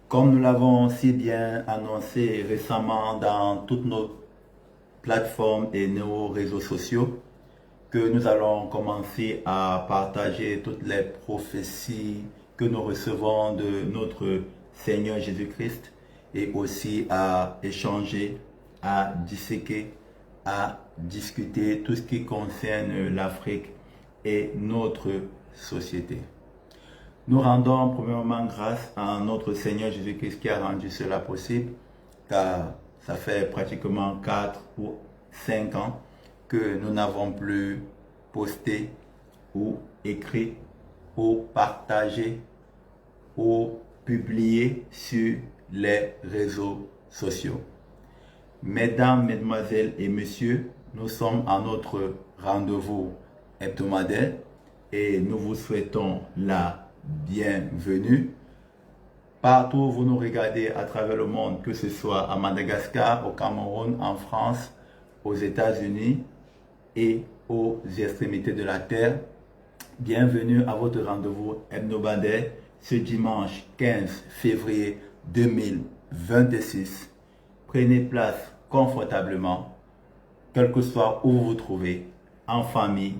Comme nous l'avons si bien annoncé récemment dans toutes nos plateformes et nos réseaux sociaux, que nous allons commencer à partager toutes les prophéties que nous recevons de notre Seigneur Jésus-Christ et aussi à échanger, à disséquer, à discuter tout ce qui concerne l'Afrique et notre société. Nous rendons premièrement grâce à notre Seigneur Jésus-Christ qui a rendu cela possible, car ça fait pratiquement 4 ou 5 ans que nous n'avons plus posté ou écrit ou partagé ou publié sur les réseaux sociaux. Mesdames, mesdemoiselles et messieurs, nous sommes à notre rendez-vous hebdomadaire et nous vous souhaitons la bienvenue. Partout où vous nous regardez à travers le monde, que ce soit à Madagascar, au Cameroun, en France, aux États-Unis et aux extrémités de la terre, bienvenue à votre rendez-vous hebdomadaire ce dimanche 15 février 2026. Prenez place confortablement, quel que soit où vous vous trouvez, en famille,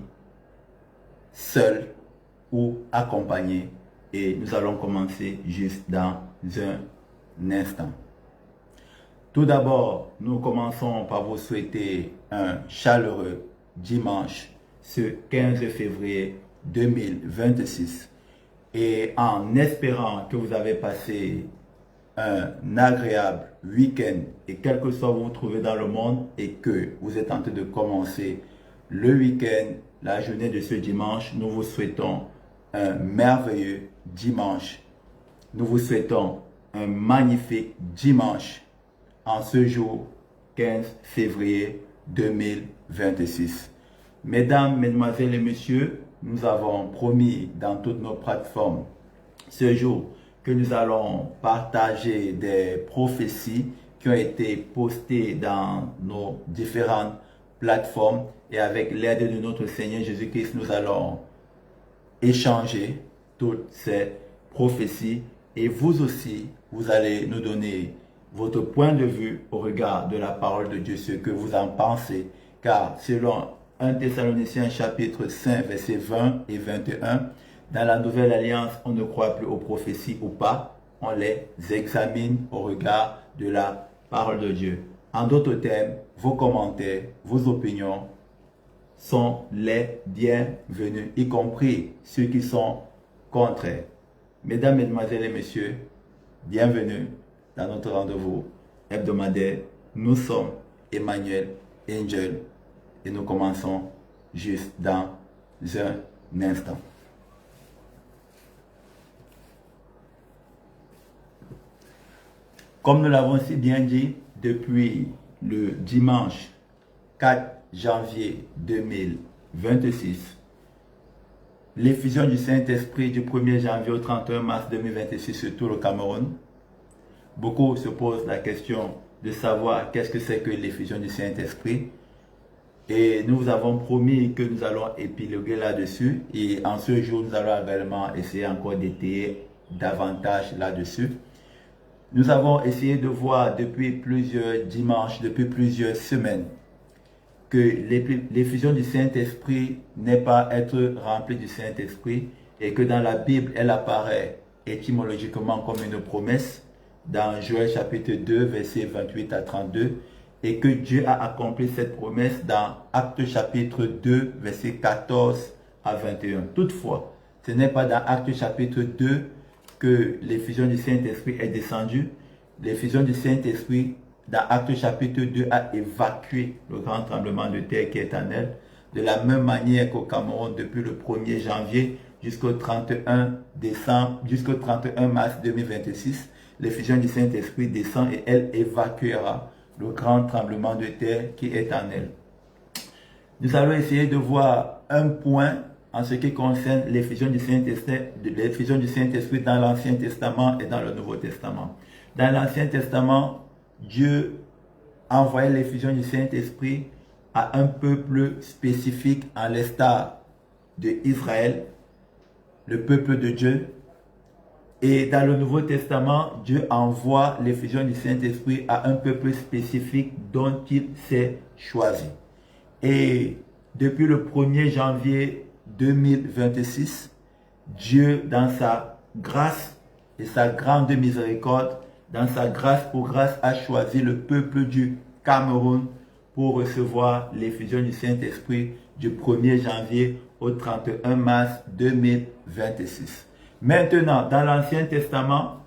seul ou accompagné. Et nous allons commencer juste dans un instant. Tout d'abord, nous commençons par vous souhaiter un chaleureux dimanche, ce 15 février 2026. Et en espérant que vous avez passé un agréable week-end et quel que soit où vous vous trouvez dans le monde et que vous êtes en train de commencer le week-end, la journée de ce dimanche, nous vous souhaitons un merveilleux dimanche. Nous vous souhaitons un magnifique dimanche en ce jour 15 février 2026. Mesdames, mesdemoiselles et messieurs, nous avons promis dans toutes nos plateformes ce jour que nous allons partager des prophéties qui ont été postées dans nos différentes plateformes et avec l'aide de notre Seigneur Jésus-Christ, nous allons échanger toutes ces prophéties et vous aussi, vous allez nous donner votre point de vue au regard de la parole de Dieu, ce que vous en pensez, car selon 1 Thessaloniciens chapitre 5 versets 20 et 21, dans la nouvelle alliance, on ne croit plus aux prophéties ou pas, on les examine au regard de la parole de Dieu. En d'autres termes, vos commentaires, vos opinions sont les bienvenus, y compris ceux qui sont contraires. Mesdames, mesdemoiselles et messieurs, bienvenue dans notre rendez-vous hebdomadaire. Nous sommes Emmanuel Angel et nous commençons juste dans un instant. Comme nous l'avons si bien dit, depuis le dimanche 4 janvier 2026, l'effusion du Saint-Esprit du 1er janvier au 31 mars 2026 sur tout le Cameroun. Beaucoup se posent la question de savoir qu'est-ce que c'est que l'effusion du Saint-Esprit. Et nous vous avons promis que nous allons épiloguer là-dessus. Et en ce jour, nous allons également essayer encore d'étayer davantage là-dessus. Nous avons essayé de voir depuis plusieurs dimanches, depuis plusieurs semaines, que l'effusion du Saint-Esprit n'est pas être remplie du Saint-Esprit et que dans la Bible, elle apparaît étymologiquement comme une promesse dans Joël chapitre 2, versets 28 à 32 et que Dieu a accompli cette promesse dans Actes chapitre 2, versets 14 à 21. Toutefois, ce n'est pas dans Actes chapitre 2 que l'effusion du Saint-Esprit est descendue. L'effusion du Saint-Esprit dans Actes chapitre 2 a évacué le grand tremblement de terre qui est en elle. De la même manière qu'au Cameroun, depuis le 1er janvier jusqu'au 31 décembre, jusqu'au 31 mars 2026, l'effusion du Saint-Esprit descend et elle évacuera le grand tremblement de terre qui est en elle. Nous allons essayer de voir un point en ce qui concerne l'effusion du Saint-Esprit dans l'Ancien Testament et dans le Nouveau Testament. Dans l'Ancien Testament, Dieu envoyait l'effusion du Saint-Esprit à un peuple spécifique en l'instar d'Israël, le peuple de Dieu. Et dans le Nouveau Testament, Dieu envoie l'effusion du Saint-Esprit à un peuple spécifique dont il s'est choisi. Et depuis le 1er janvier 2026, Dieu, dans sa grâce et sa grande miséricorde, dans sa grâce pour grâce, a choisi le peuple du Cameroun pour recevoir l'effusion du Saint-Esprit du 1er janvier au 31 mars 2026. Maintenant, dans l'Ancien Testament,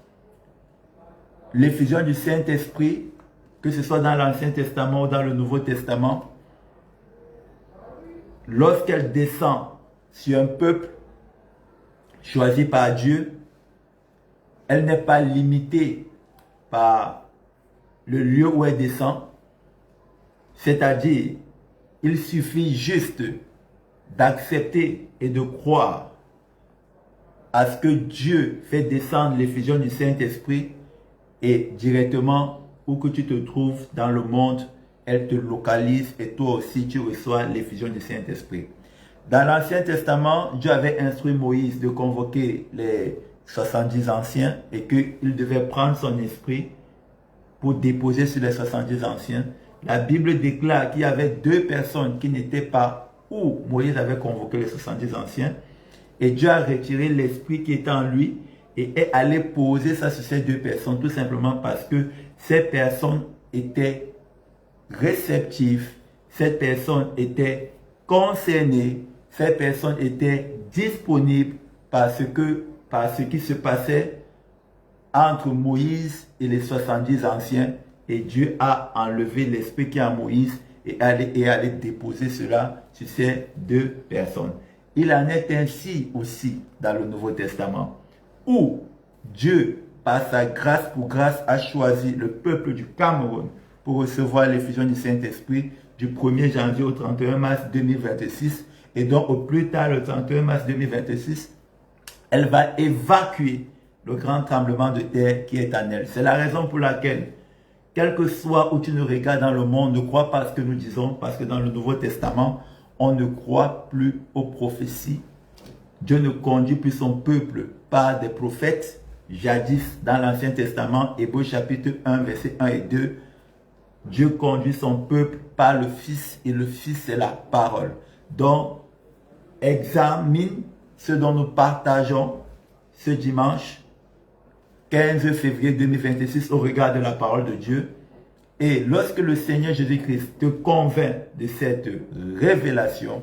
l'effusion du Saint-Esprit, que ce soit dans l'Ancien Testament ou dans le Nouveau Testament, lorsqu'elle descend sur un peuple choisi par Dieu, elle n'est pas limitée par le lieu où elle descend. C'est-à-dire, il suffit juste d'accepter et de croire à ce que Dieu fait descendre l'effusion du Saint-Esprit et directement où que tu te trouves dans le monde, elle te localise et toi aussi tu reçois l'effusion du Saint-Esprit. Dans l'Ancien Testament, Dieu avait instruit Moïse de convoquer les 70 anciens et qu'il devait prendre son esprit pour déposer sur les 70 anciens. La Bible déclare qu'il y avait 2 personnes qui n'étaient pas où Moïse avait convoqué les 70 anciens. Et Dieu a retiré l'esprit qui était en lui et est allé poser ça sur ces 2 personnes, tout simplement parce que ces personnes étaient réceptives, ces personnes étaient concernées, ces personnes étaient disponibles par ce qui se passait entre Moïse et les 70 anciens. Et Dieu a enlevé l'esprit qui est en Moïse et allé déposer cela sur ces 2 personnes. Il en est ainsi aussi dans le Nouveau Testament, où Dieu, par sa grâce pour grâce, a choisi le peuple du Cameroun pour recevoir l'effusion du Saint-Esprit du 1er janvier au 31 mars 2026. Et donc, au plus tard, le 31 mars 2026, elle va évacuer le grand tremblement de terre qui est en elle. C'est la raison pour laquelle, quel que soit où tu nous regardes dans le monde, ne crois pas à ce que nous disons, parce que dans le Nouveau Testament, on ne croit plus aux prophéties. Dieu ne conduit plus son peuple par des prophètes. Jadis, dans l'Ancien Testament, Hébreux chapitre 1, versets 1 et 2, Dieu conduit son peuple par le Fils et le Fils c'est la parole. Donc, examine ce dont nous partageons ce dimanche 15 février 2026 au regard de la parole de Dieu. Et lorsque le Seigneur Jésus-Christ te convainc de cette révélation,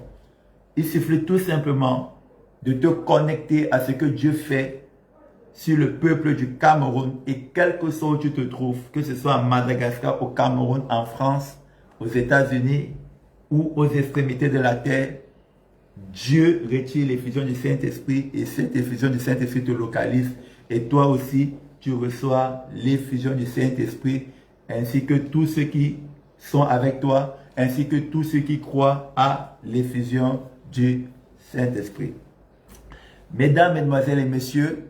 il suffit tout simplement de te connecter à ce que Dieu fait sur le peuple du Cameroun et quel que soit où tu te trouves, que ce soit à Madagascar, au Cameroun, en France, aux États-Unis ou aux extrémités de la terre, Dieu retire l'effusion du Saint-Esprit et cette effusion du Saint-Esprit te localise et toi aussi tu reçois l'effusion du Saint-Esprit ainsi que tous ceux qui sont avec toi, ainsi que tous ceux qui croient à l'effusion du Saint-Esprit. Mesdames, Mesdemoiselles et Messieurs,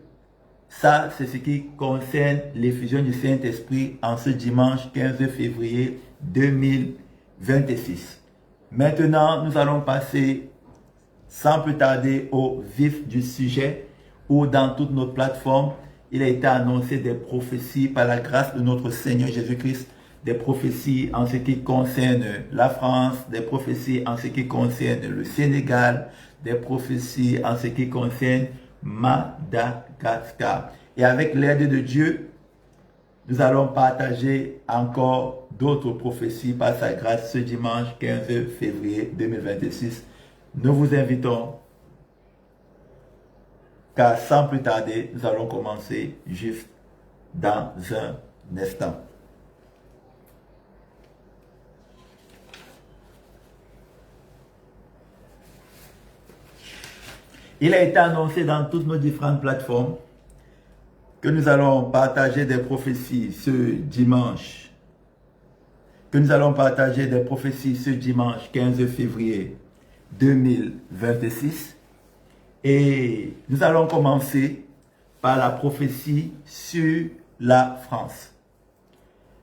ça c'est ce qui concerne l'effusion du Saint-Esprit en ce dimanche 15 février 2026. Maintenant, nous allons passer sans plus tarder au vif du sujet où dans toutes nos plateformes, il a été annoncé des prophéties par la grâce de notre Seigneur Jésus-Christ, des prophéties en ce qui concerne la France, des prophéties en ce qui concerne le Sénégal, des prophéties en ce qui concerne Madagascar. Et avec l'aide de Dieu, nous allons partager encore d'autres prophéties par sa grâce ce dimanche 15 février 2026. Nous vous invitons, car sans plus tarder, nous allons commencer juste dans un instant. Il a été annoncé dans toutes nos différentes plateformes que nous allons partager des prophéties ce dimanche. Que nous allons partager des prophéties ce dimanche 15 février 2026. Et nous allons commencer par la prophétie sur la France.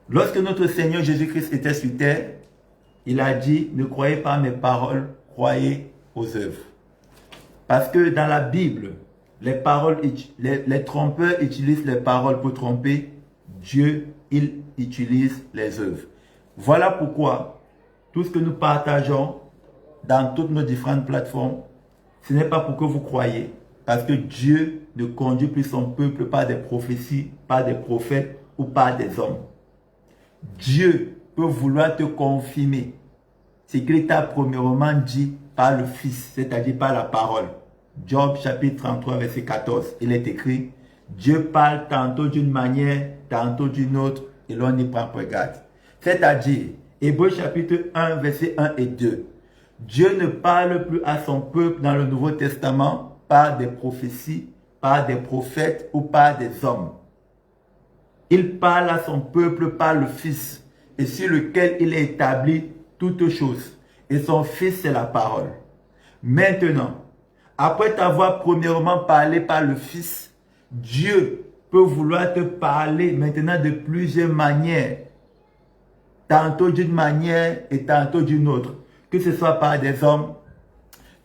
Lorsque notre Seigneur Jésus-Christ était sur terre, il a dit, ne croyez pas à mes paroles, croyez aux œuvres. Parce que dans la Bible, Les trompeurs utilisent les paroles pour tromper. Dieu, il utilise les œuvres. Voilà pourquoi tout ce que nous partageons dans toutes nos différentes plateformes, ce n'est pas pour que vous croyiez. Parce que Dieu ne conduit plus son peuple par des prophéties, par des prophètes ou par des hommes. Dieu peut vouloir te confirmer ce qu'il t'a premièrement dit par le Fils, c'est-à-dire par la parole. Job chapitre 33 verset 14, il est écrit, Dieu parle tantôt d'une manière, tantôt d'une autre, et l'on n'y prend pas garde. C'est-à-dire, Hébreux chapitre 1 verset 1 et 2, Dieu ne parle plus à son peuple dans le Nouveau Testament par des prophéties, par des prophètes ou par des hommes. Il parle à son peuple par le Fils, et sur lequel il a établi toutes choses. Et son Fils, c'est la parole. Maintenant, après t'avoir premièrement parlé par le Fils, Dieu peut vouloir te parler maintenant de plusieurs manières. Tantôt d'une manière et tantôt d'une autre. Que ce soit par des hommes,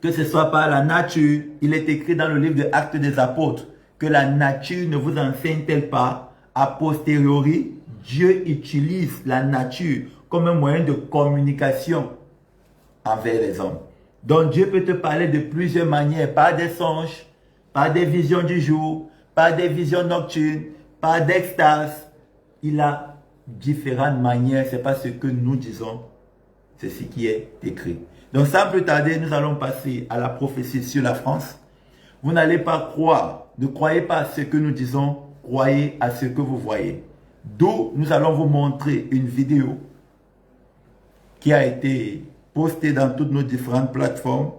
que ce soit par la nature. Il est écrit dans le livre des Actes des Apôtres que la nature ne vous enseigne-t-elle pas. A posteriori, Dieu utilise la nature comme un moyen de communication envers les hommes. Donc Dieu peut te parler de plusieurs manières, par des songes, par des visions du jour, par des visions nocturnes, par d'extase. Il a différentes manières, ce n'est pas ce que nous disons, c'est ce qui est écrit. Donc sans plus tarder, nous allons passer à la prophétie sur la France. Vous n'allez pas croire, ne croyez pas à ce que nous disons, croyez à ce que vous voyez. D'où nous allons vous montrer une vidéo qui a été postée dans toutes nos différentes plateformes.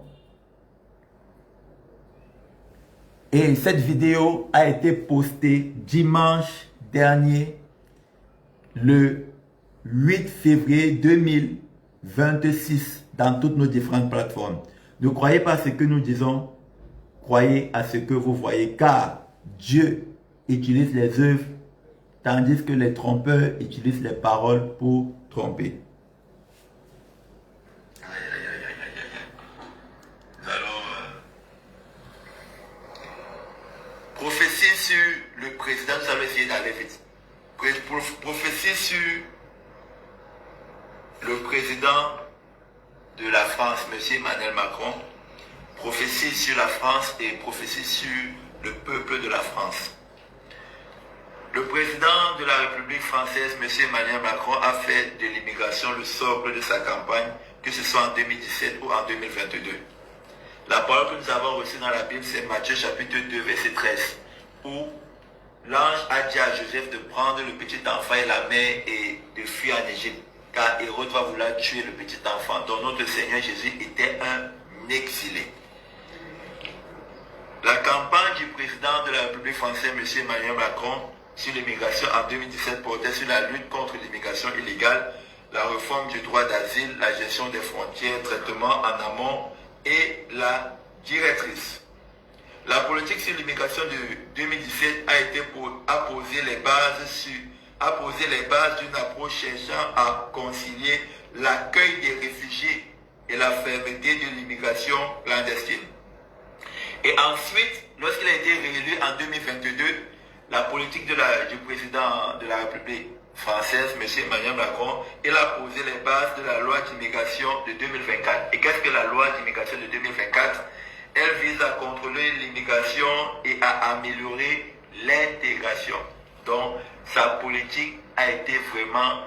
Et cette vidéo a été postée dimanche dernier, le 8 février 2026, dans toutes nos différentes plateformes. Ne croyez pas à ce que nous disons, croyez à ce que vous voyez, car Dieu utilise les œuvres, tandis que les trompeurs utilisent les paroles pour tromper. Prophétie sur le président, nous allons essayer d'aller vite. Prophétie sur le président de la France, M. Emmanuel Macron. Prophétie sur la France et prophétie sur le peuple de la France. Le président de la République française, M. Emmanuel Macron, a fait de l'immigration le socle de sa campagne, que ce soit en 2017 ou en 2022. La parole que nous avons reçue dans la Bible, c'est Matthieu chapitre 2, verset 13, où l'ange a dit à Joseph de prendre le petit enfant et la mère et de fuir en Égypte, car Hérode va vouloir tuer le petit enfant. Donc notre Seigneur Jésus était un exilé. La campagne du président de la République française, M. Emmanuel Macron, sur l'immigration en 2017 portait sur la lutte contre l'immigration illégale, la réforme du droit d'asile, la gestion des frontières, traitement en amont et la directrice. La politique sur l'immigration de 2017 a posé les bases d'une approche cherchant à concilier l'accueil des réfugiés et la fermeté de l'immigration clandestine. Et ensuite, lorsqu'il a été réélu en 2022, la politique du président de la République française, M. Emmanuel Macron, il a posé les bases de la loi d'immigration de 2024. Et qu'est-ce que la loi d'immigration de 2024? Elle vise à contrôler l'immigration et à améliorer l'intégration. Donc, sa politique a été vraiment,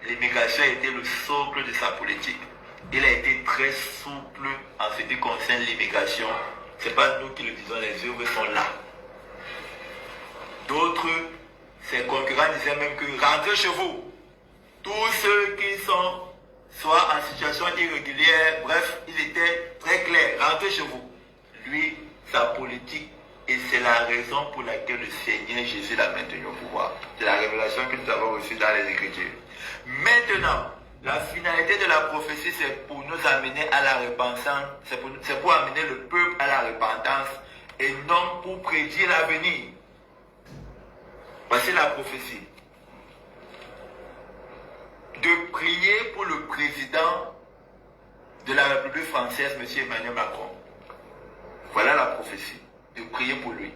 l'immigration a été le socle de sa politique. Il a été très souple en ce qui concerne l'immigration. Ce n'est pas nous qui le disons, les œuvres sont là. D'autres, ses concurrents disaient même que rentrez chez vous. Tous ceux qui sont soit en situation irrégulière, bref, ils étaient très clairs, rentrez chez vous. Lui, sa politique, et c'est la raison pour laquelle le Seigneur Jésus l'a maintenu au pouvoir. C'est la révélation que nous avons reçue dans les Écritures. Maintenant, la finalité de la prophétie, c'est pour nous amener à la repentance, c'est pour amener le peuple à la repentance et non pour prédire l'avenir. Voici la prophétie. De prier pour le président de la République française, M. Emmanuel Macron. Voilà la prophétie. de prier pour lui.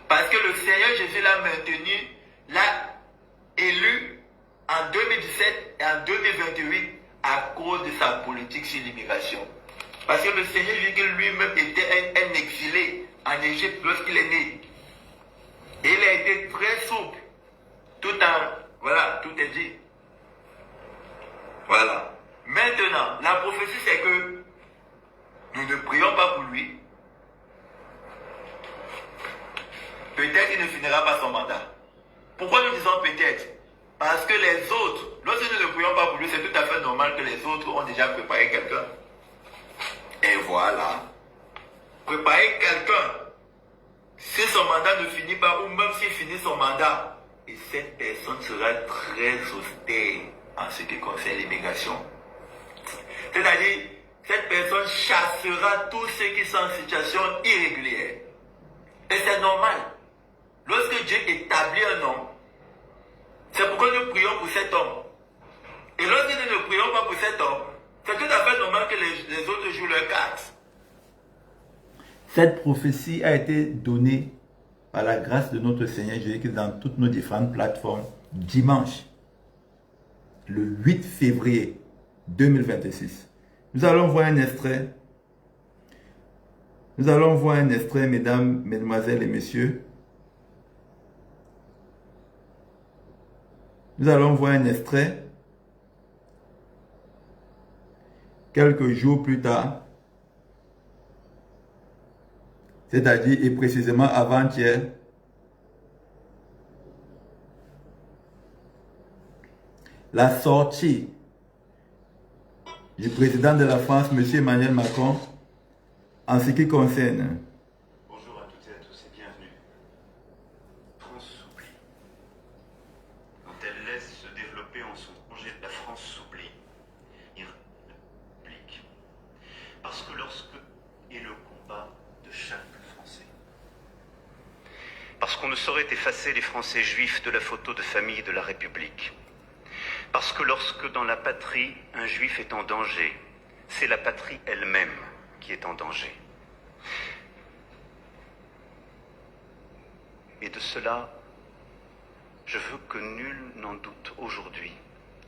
Parce que le Seigneur Jésus l'a maintenu, l'a élu en 2017 et en 2028 à cause de sa politique sur l'immigration. Parce que le Seigneur Jésus lui-même était un exilé en Égypte lorsqu'il est né. Et il a été très souple. Voilà, tout est dit. Voilà. Maintenant, la prophétie c'est que nous ne prions pas pour lui. Peut-être qu'il ne finira pas son mandat. Pourquoi nous disons peut-être? Parce que les autres, lorsque nous ne prions pas pour lui, c'est tout à fait normal que les autres ont déjà préparé quelqu'un. Et voilà. Préparer quelqu'un. Si son mandat ne finit pas, ou même s'il finit son mandat, et cette personne sera très austère en ce qui concerne l'immigration. C'est-à-dire, cette personne chassera tous ceux qui sont en situation irrégulière. Et c'est normal. Lorsque Dieu établit un homme, c'est pourquoi nous prions pour cet homme. Et lorsque nous ne prions pas pour cet homme, c'est tout à fait normal que les autres jouent leur carte. Cette prophétie a été donnée par la grâce de notre Seigneur Jésus-Christ dans toutes nos différentes plateformes dimanche, le 8 février 2026. Nous allons voir un extrait. Nous allons voir un extrait, mesdames, mesdemoiselles et messieurs. Nous allons voir un extrait quelques jours plus tard, c'est-à-dire et précisément avant-hier, la sortie du président de la France, M. Emmanuel Macron, en ce qui concerne. Bonjour à toutes et à tous et bienvenue. France s'oublie. Quand elle laisse se développer en son projet, la France s'oublie. Il réplique. Parce que lorsque est le combat de chaque Français. Parce qu'on ne saurait effacer les Français juifs de la photo de famille de la République. Parce que lorsque dans la patrie, un juif est en danger, c'est la patrie elle-même qui est en danger. Et de cela, je veux que nul n'en doute aujourd'hui,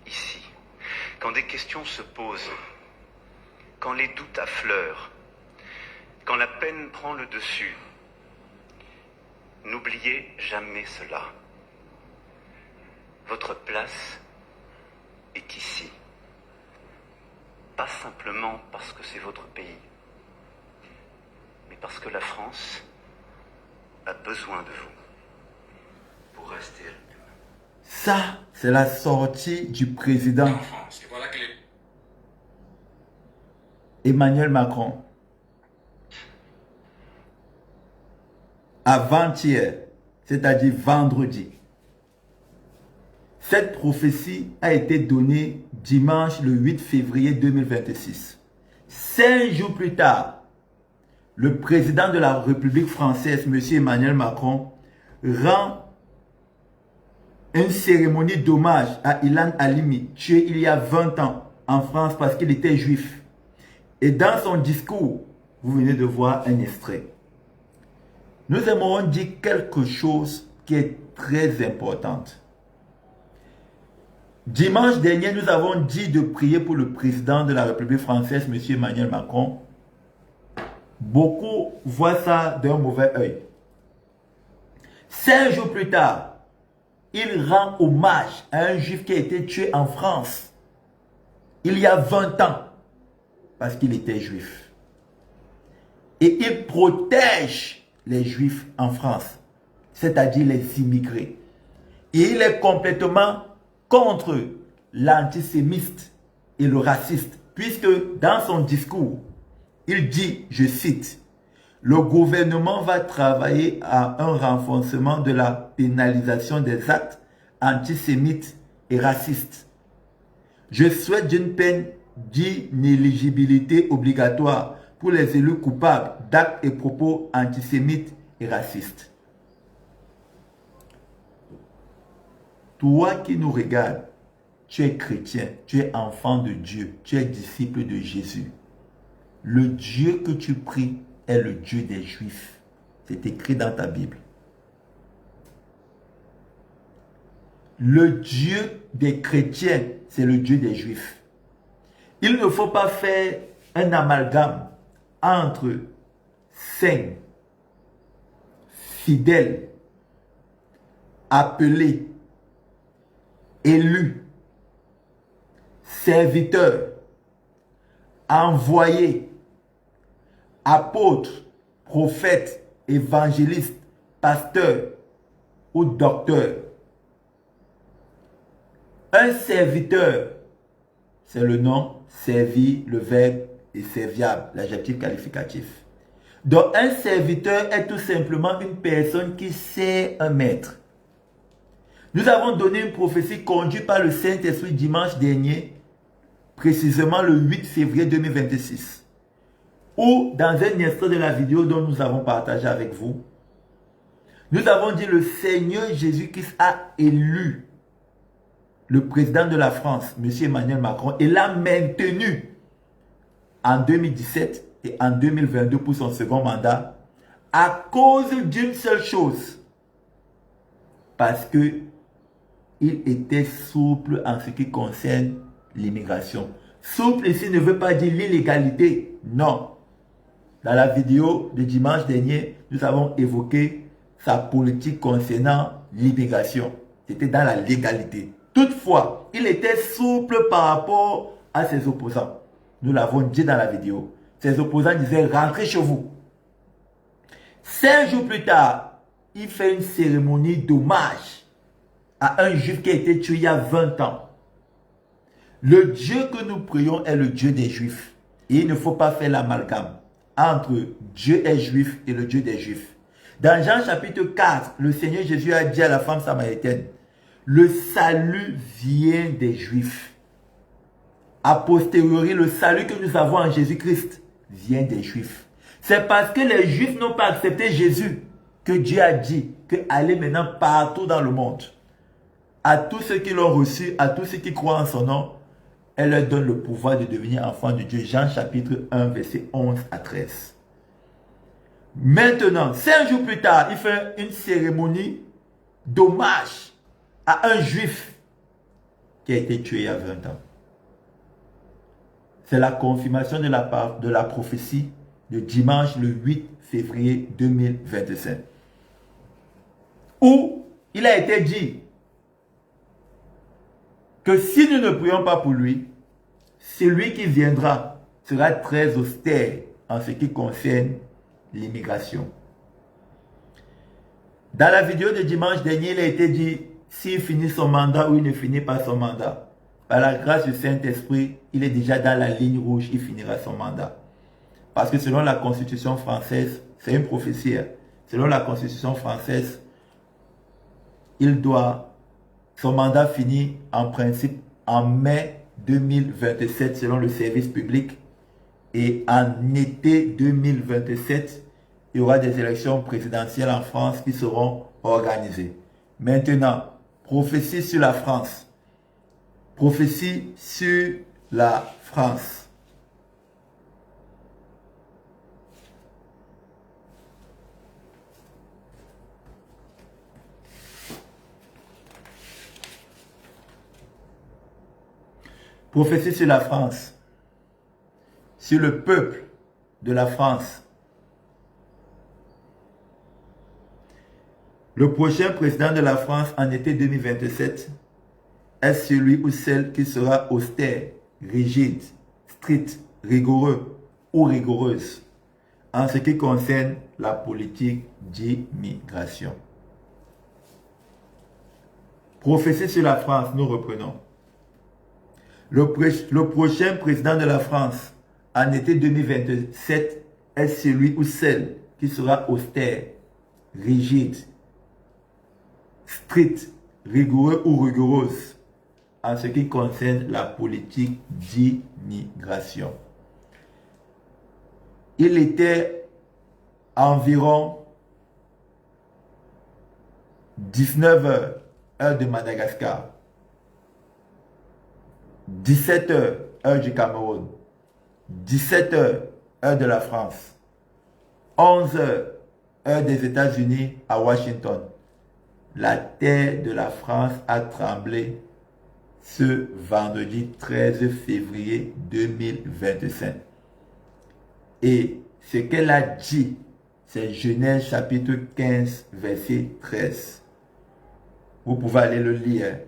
ici, quand des questions se posent, quand les doutes affleurent, quand la peine prend le dessus. N'oubliez jamais cela. Votre place est ici. Pas simplement parce que c'est votre pays, mais parce que la France a besoin de vous pour rester elle-même. Ça, c'est la sortie du président Emmanuel Macron. Avant-hier, c'est-à-dire vendredi. Cette prophétie a été donnée dimanche le 8 février 2026. 5 jours plus tard, le président de la République française, M. Emmanuel Macron, rend une cérémonie d'hommage à Ilan Halimi, tué il y a 20 ans en France parce qu'il était juif. Et dans son discours, vous venez de voir un extrait. Nous aimerons dire quelque chose qui est très important. Dimanche dernier, nous avons dit de prier pour le président de la République française, M. Emmanuel Macron. Beaucoup voient ça d'un mauvais œil. 5 jours plus tard, il rend hommage à un juif qui a été tué en France il y a 20 ans parce qu'il était juif. Et il protège les juifs en France, c'est-à-dire les immigrés. Et il est complètement contre l'antisémite et le raciste, puisque dans son discours, il dit, je cite, « Le gouvernement va travailler à un renforcement de la pénalisation des actes antisémites et racistes. Je souhaite d'une peine d'inéligibilité obligatoire pour les élus coupables d'actes et propos antisémites et racistes. » Toi qui nous regardes, tu es chrétien, tu es enfant de Dieu, tu es disciple de Jésus. Le Dieu que tu pries est le Dieu des Juifs. C'est écrit dans ta Bible. Le Dieu des chrétiens, c'est le Dieu des Juifs. Il ne faut pas faire un amalgame entre saints, fidèles, appelés, élus, serviteurs, envoyés, apôtres, prophètes, évangélistes, pasteurs ou docteurs. Un serviteur, c'est le nom, servi, le verbe et serviable, l'adjectif qualificatif. Donc un serviteur est tout simplement une personne qui sert un maître. Nous avons donné une prophétie conduite par le Saint-Esprit dimanche dernier, précisément le 8 février 2026. Où, dans un extrait de la vidéo dont nous avons partagé avec vous, nous avons dit le Seigneur Jésus-Christ a élu le président de la France, M. Emmanuel Macron, et l'a maintenu en 2017 et en 2022 pour son second mandat à cause d'une seule chose. Parce que il était souple en ce qui concerne l'immigration. Souple ici ne veut pas dire l'illégalité. Non. Dans la vidéo de dimanche dernier, nous avons évoqué sa politique concernant l'immigration. C'était dans la légalité. Toutefois, il était souple par rapport à ses opposants. Nous l'avons dit dans la vidéo. Ses opposants disaient rentrez chez vous. 5 jours plus tard, il fait une cérémonie d'hommage à un juif qui a été tué il y a 20 ans. Le Dieu que nous prions est le Dieu des Juifs. Et il ne faut pas faire l'amalgame entre Dieu est juif et le Dieu des Juifs. Dans Jean chapitre 4, le Seigneur Jésus a dit à la femme samaritaine, le salut vient des Juifs. A posteriori, le salut que nous avons en Jésus-Christ vient des Juifs. C'est parce que les Juifs n'ont pas accepté Jésus que Dieu a dit que allez maintenant partout dans le monde. À tous ceux qui l'ont reçu, à tous ceux qui croient en son nom, elle leur donne le pouvoir de devenir enfants de Dieu. Jean chapitre 1, verset 11 à 13. Maintenant, 5 jours plus tard, il fait une cérémonie d'hommage à un juif qui a été tué il y a 20 ans. C'est la confirmation de la prophétie de dimanche le 8 février 2025. Où il a été dit que si nous ne prions pas pour lui, celui qui viendra sera très austère en ce qui concerne l'immigration. Dans la vidéo de dimanche dernier, il a été dit, s'il finit son mandat ou il ne finit pas son mandat, par la grâce du Saint-Esprit, il est déjà dans la ligne rouge, il finira son mandat. Parce que selon la Constitution française, c'est une prophétie, selon la Constitution française, son mandat finit en principe en mai 2027 selon le service public. Et en été 2027, il y aura des élections présidentielles en France qui seront organisées. Maintenant, prophétie sur la France. Prophétie sur la France. Prophétie sur la France. Sur le peuple de la France. Le prochain président de la France en été 2027 est celui ou celle qui sera austère, rigide, strict, rigoureux ou rigoureuse en ce qui concerne la politique d'immigration. Prophétie sur la France, nous reprenons. Le prochain président de la France en été 2027 est celui ou celle qui sera austère, rigide, strict, rigoureux ou rigoureuse en ce qui concerne la politique d'immigration. Il était environ 19h, heure de Madagascar, 17h, heure du Cameroun, 17h, heure de la France, 11h, heure des États-Unis à Washington. La terre de la France a tremblé ce vendredi 13 février 2025. Et ce qu'elle a dit, c'est Genèse chapitre 15, verset 13. Vous pouvez aller le lire.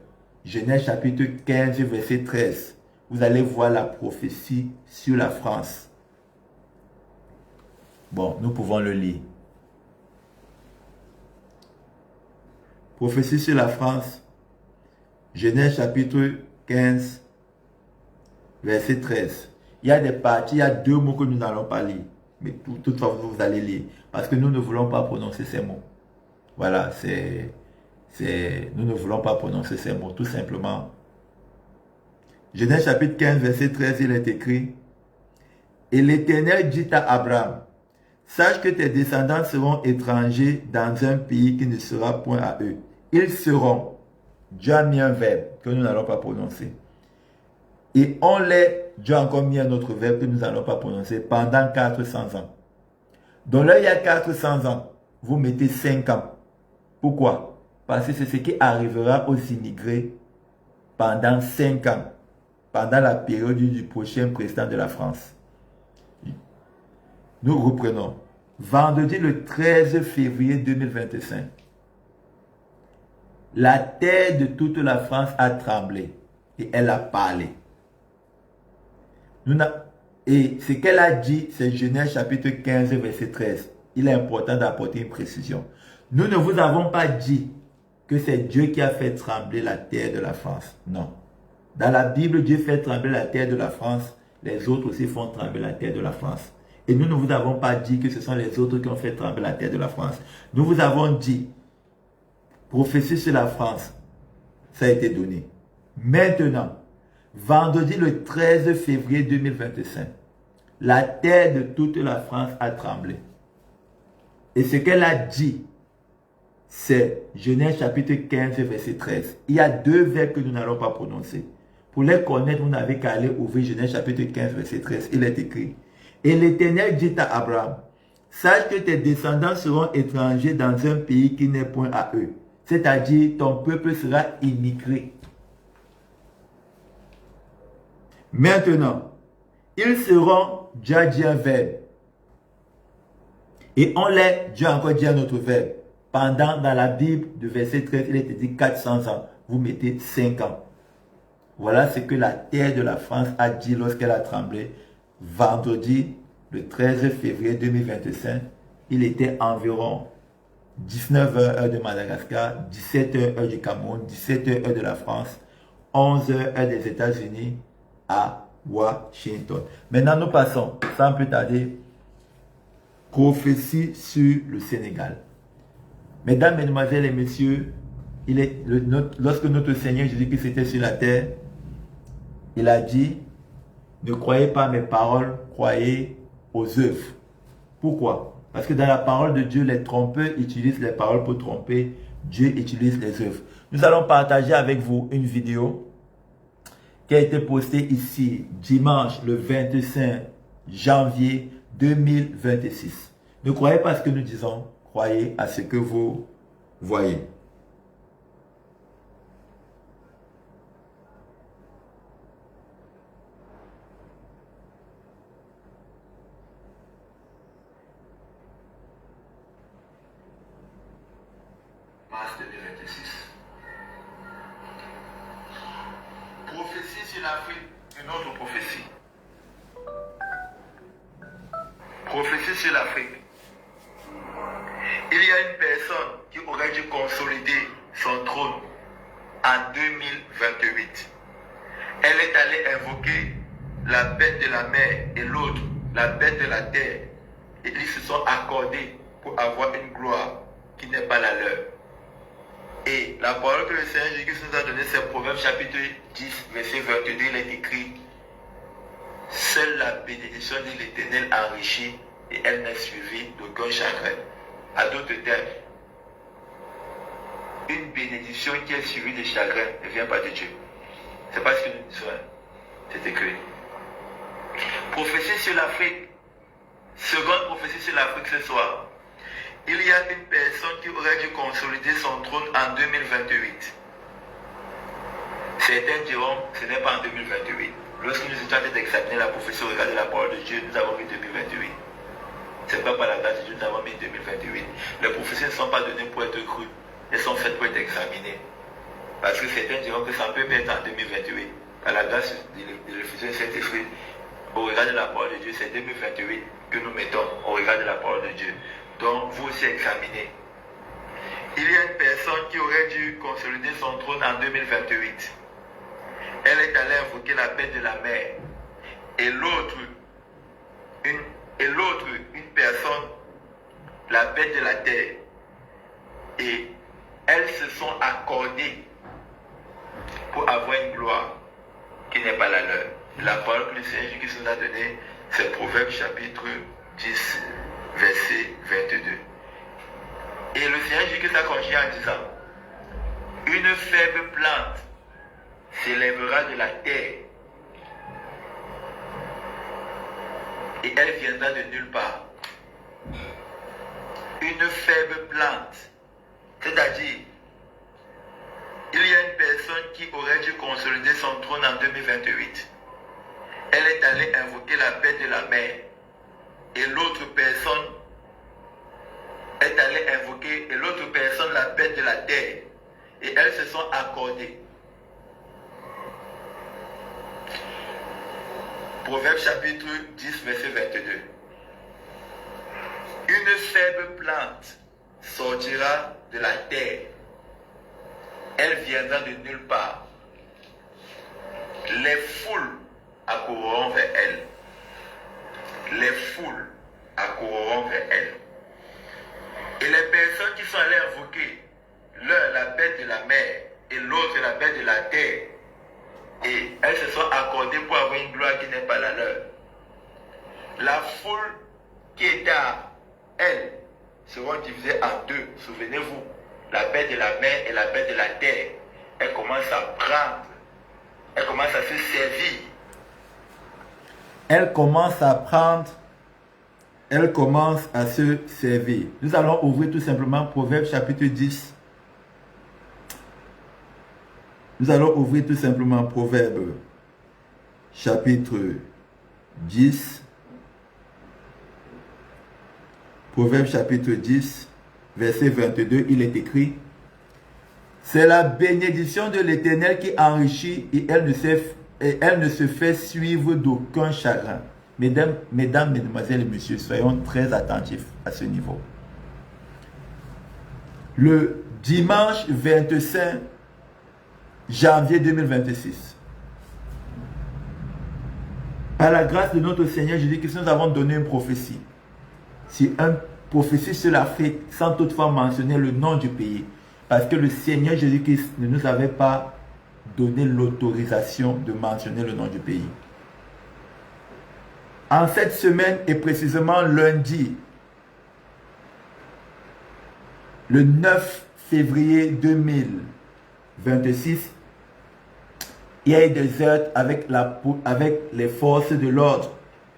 Genèse chapitre 15, verset 13. Vous allez voir la prophétie sur la France. Bon, nous pouvons le lire. Prophétie sur la France. Genèse chapitre 15, verset 13. Il y a des parties, il y a deux mots que nous n'allons pas lire. Mais toutefois, vous allez lire. Parce que nous ne voulons pas prononcer ces mots. Voilà, nous ne voulons pas prononcer ces mots, tout simplement. Genèse chapitre 15, verset 13, il est écrit. Et l'Éternel dit à Abraham, sache que tes descendants seront étrangers dans un pays qui ne sera point à eux. Ils seront, Dieu a mis un verbe que nous n'allons pas prononcer. Et on les, Dieu a encore mis un autre verbe que nous n'allons pas prononcer pendant 400 ans. Donc là, il y a 400 ans, vous mettez 5 ans. Pourquoi? Parce que c'est ce qui arrivera aux immigrés pendant 5 ans, pendant la période du prochain président de la France. Nous reprenons. Vendredi le 13 février 2025. La terre de toute la France a tremblé et elle a parlé. Et ce qu'elle a dit, c'est Genèse chapitre 15, verset 13. Il est important d'apporter une précision. Nous ne vous avons pas dit que c'est Dieu qui a fait trembler la terre de la France. Non. Dans la Bible, Dieu fait trembler la terre de la France. Les autres aussi font trembler la terre de la France. Et nous ne vous avons pas dit que ce sont les autres qui ont fait trembler la terre de la France. Nous vous avons dit, prophétie sur la France, ça a été donné. Maintenant, vendredi le 13 février 2025, la terre de toute la France a tremblé. Et ce qu'elle a dit, c'est Genèse chapitre 15, verset 13. Il y a deux verbes que nous n'allons pas prononcer. Pour les connaître, vous n'avez qu'à aller ouvrir Genèse chapitre 15, verset 13. Il est écrit. Et l'Éternel dit à Abraham, sache que tes descendants seront étrangers dans un pays qui n'est point à eux. C'est-à-dire, ton peuple sera immigré. Maintenant, ils seront, Dieu a dit un verbe. Et on les, Dieu a encore dit un autre verbe. Pendant, dans la Bible, de verset 13, il était dit 400 ans. Vous mettez 5 ans. Voilà ce que la terre de la France a dit lorsqu'elle a tremblé. Vendredi, le 13 février 2025, il était environ 19h heure de Madagascar, 17h heure du Cameroun, 17h heure de la France, 11h heure des États-Unis à Washington. Maintenant, nous passons, sans plus tarder, prophétie sur le Sénégal. Mesdames, Mesdemoiselles et Messieurs, lorsque notre Seigneur Jésus-Christ était sur la terre, il a dit, ne croyez pas mes paroles, croyez aux œuvres. Pourquoi? Parce que dans la parole de Dieu, les trompeurs utilisent les paroles pour tromper. Dieu utilise les œuvres. Nous allons partager avec vous une vidéo qui a été postée ici, dimanche, le 25 janvier 2026. Ne croyez pas à ce que nous disons, croyez à ce que vous voyez. Mars 2026. Prophétie sur l'Afrique, une autre prophétie. Prophétie sur l'Afrique. Il y a une personne qui aurait dû consolider son trône en 2028. Elle est allée invoquer la bête de la mer et l'autre, la bête de la terre. Et ils se sont accordés pour avoir une gloire qui n'est pas la leur. Et la parole que le Seigneur Jésus nous a donnée, c'est Proverbe chapitre 10, verset 22, il est écrit, seule la bénédiction de l'Éternel enrichit et elle n'est suivie d'aucun chagrin. À d'autres termes, une bénédiction qui est suivie de chagrin ne vient pas de Dieu. C'est pas ce que nous disons. C'est écrit. Prophétie sur l'Afrique. Seconde prophétie sur l'Afrique ce soir. il y a une personne qui aurait dû consolider son trône en 2028. Certains diront, ce n'est pas en 2028. Lorsque nous étions en train d'examiner la prophétie, regarder la parole de Dieu, nous avons mis 2028. Ce n'est pas par la grâce de Dieu, nous avons mis 2028. Les prophéties ne sont pas données pour être crues, elles sont faites pour être examinées. Parce que certains diront que ça peut être en 2028. Par la grâce de l'effusion de Saint-Esprit, au regard de la parole de Dieu, c'est 2028 que nous mettons au regard de la parole de Dieu. Donc, vous aussi examinez. Il y a une personne qui aurait dû consolider son trône en 2028. Elle est allée invoquer la bête de la mer. Et l'autre, une personne, la bête de la terre. Et elles se sont accordées pour avoir une gloire qui n'est pas la leur. La parole que le Seigneur Jésus nous a donnée, c'est Proverbe chapitre 10, verset 22. Et le Seigneur Jésus s'est confié en disant, une faible plante s'élèvera de la terre et elle viendra de nulle part. Une faible plante, c'est-à-dire, il y a une personne qui aurait dû consolider son trône en 2028. Elle est allée invoquer la bête de la mer. Et l'autre personne est allée invoquer, et l'autre personne la bête de la terre. Et elles se sont accordées. Proverbe chapitre 10, verset 22. Une faible plante sortira de la terre. Elle viendra de nulle part. Les foules accourront vers elle. Les foules accourront vers elle. Et les personnes qui sont allées invoquer l'un la bête de la mer et l'autre la bête de la terre, et elles se sont accordées pour avoir une gloire qui n'est pas la leur. La foule qui était à elles seront divisées en deux. Souvenez-vous, la bête de la mer et la bête de la terre, elles commencent à prendre, elles commencent à se servir. Elle commence à prendre, elle commence à se servir. Nous allons ouvrir tout simplement Proverbe chapitre 10. Nous allons ouvrir tout simplement Proverbe chapitre 10. Proverbe chapitre 10, verset 22, il est écrit: c'est la bénédiction de l'Éternel qui enrichit et elle ne se fait suivre d'aucun chagrin. Mesdames, mesdemoiselles et messieurs, soyons très attentifs à ce niveau. Le dimanche 25 janvier 2026, par la grâce de notre Seigneur Jésus-Christ, nous avons donné une prophétie. C'est une prophétie sur l'Afrique, sans toutefois mentionner le nom du pays, parce que le Seigneur Jésus-Christ ne nous avait pas donné l'autorisation de mentionner le nom du pays. En cette semaine, et précisément lundi, le 9 février 2026, il y a eu des heurts avec les forces de l'ordre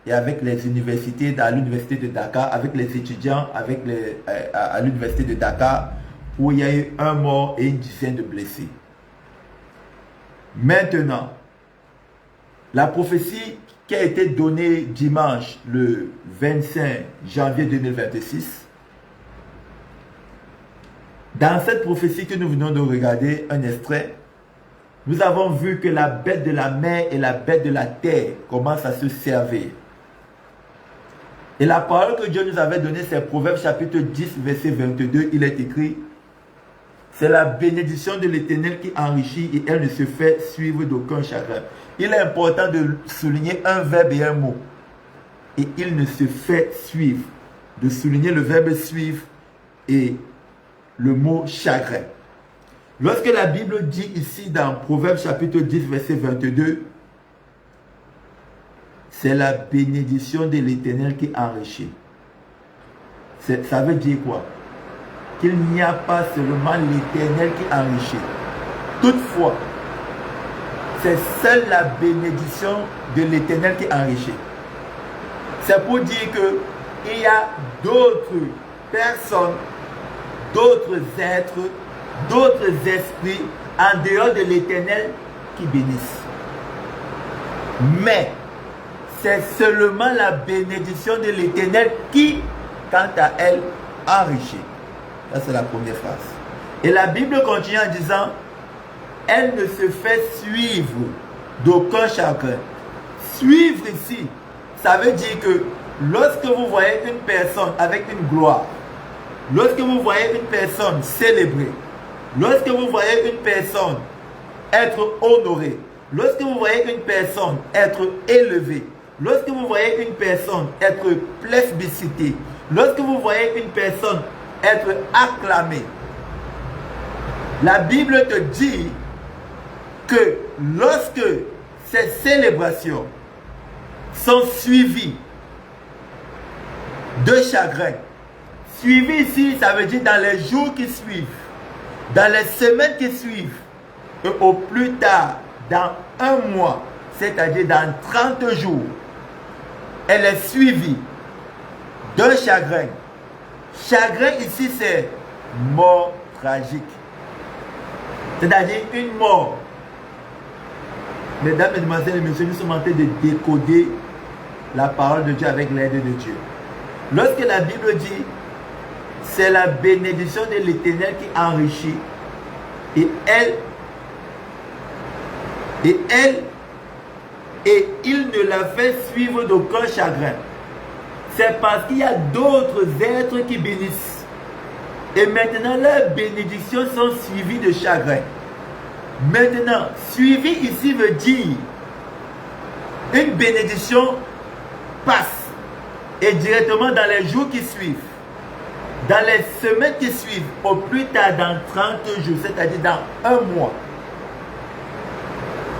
et avec les universités, à l'université de Dakar, avec les étudiants à l'université de Dakar, où il y a eu un mort et une dizaine de blessés. Maintenant, la prophétie qui a été donnée dimanche, le 25 janvier 2026, dans cette prophétie que nous venons de regarder, un extrait, nous avons vu que la bête de la mer et la bête de la terre commencent à se servir. Et la parole que Dieu nous avait donnée, c'est Proverbe chapitre 10, verset 22, il est écrit: c'est la bénédiction de l'Éternel qui enrichit et elle ne se fait suivre d'aucun chagrin. Il est important de souligner un verbe et un mot. Et il ne se fait suivre. De souligner le verbe suivre et le mot chagrin. Lorsque la Bible dit ici dans Proverbe chapitre 10, verset 22, c'est la bénédiction de l'Éternel qui enrichit. Ça veut dire quoi? Qu'il n'y a pas seulement l'Éternel qui enrichit. Toutefois, c'est seule la bénédiction de l'Éternel qui enrichit. C'est pour dire qu'il y a d'autres personnes, d'autres êtres, d'autres esprits en dehors de l'Éternel qui bénissent. Mais c'est seulement la bénédiction de l'Éternel qui, quant à elle, enrichit. Ça, c'est la première phrase. Et la Bible continue en disant, elle ne se fait suivre d'aucun chagrin. Suivre ici, ça veut dire que lorsque vous voyez une personne avec une gloire, lorsque vous voyez une personne célébrée, lorsque vous voyez une personne être honorée, lorsque vous voyez une personne être élevée, lorsque vous voyez une personne être plébiscitée, lorsque vous voyez une personne être acclamée, la Bible te dit que lorsque ces célébrations sont suivies de chagrin, suivies ici, ça veut dire dans les jours qui suivent, dans les semaines qui suivent, et au plus tard, dans un mois, c'est-à-dire dans 30 jours, elle est suivie d'un chagrin. Chagrin ici, c'est mort tragique. C'est-à-dire une mort. Mesdames, Mesdemoiselles et Messieurs, nous sommes en train de décoder la parole de Dieu avec l'aide de Dieu. Lorsque la Bible dit, c'est la bénédiction de l'Éternel qui enrichit, et il ne la fait suivre d'aucun chagrin. C'est parce qu'il y a d'autres êtres qui bénissent. Et maintenant, leurs bénédictions sont suivies de chagrin. Maintenant, suivi ici veut dire une bénédiction passe et directement dans les jours qui suivent, dans les semaines qui suivent, au plus tard dans 30 jours, c'est-à-dire dans un mois.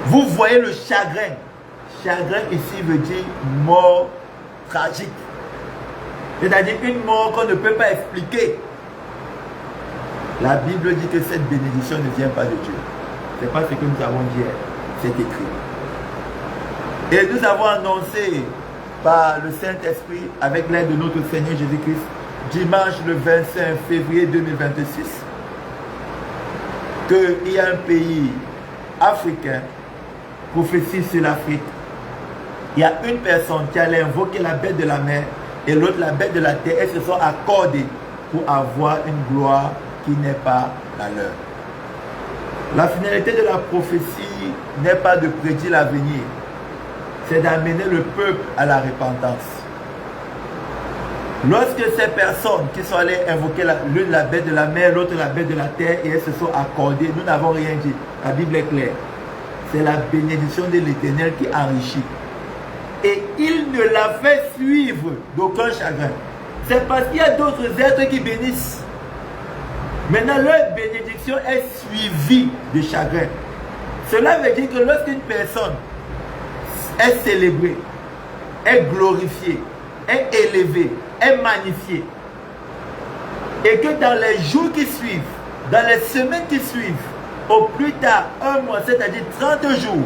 Vous voyez le chagrin. Chagrin ici veut dire mort tragique. C'est-à-dire une mort qu'on ne peut pas expliquer. La Bible dit que cette bénédiction ne vient pas de Dieu. Ce n'est pas ce que nous avons dit, c'est écrit. Et nous avons annoncé par le Saint-Esprit, avec l'aide de notre Seigneur Jésus-Christ, dimanche le 25 février 2026, qu'il y a un pays africain, prophétie sur l'Afrique. Il y a une personne qui allait invoquer la bête de la mer et l'autre la bête de la terre. Elles se sont accordées pour avoir une gloire qui n'est pas la leur. La finalité de la prophétie n'est pas de prédire l'avenir, c'est d'amener le peuple à la repentance. Lorsque ces personnes qui sont allées invoquer l'une la bête de la mer, l'autre la bête de la terre, et elles se sont accordées, nous n'avons rien dit. La Bible est claire. C'est la bénédiction de l'Éternel qui enrichit. Et il ne la fait suivre d'aucun chagrin. C'est parce qu'il y a d'autres êtres qui bénissent. Maintenant, leur bénédiction est suivie de chagrin. Cela veut dire que lorsqu'une personne est célébrée, est glorifiée, est élevée, est magnifiée, et que dans les jours qui suivent, dans les semaines qui suivent, au plus tard, un mois, c'est-à-dire 30 jours,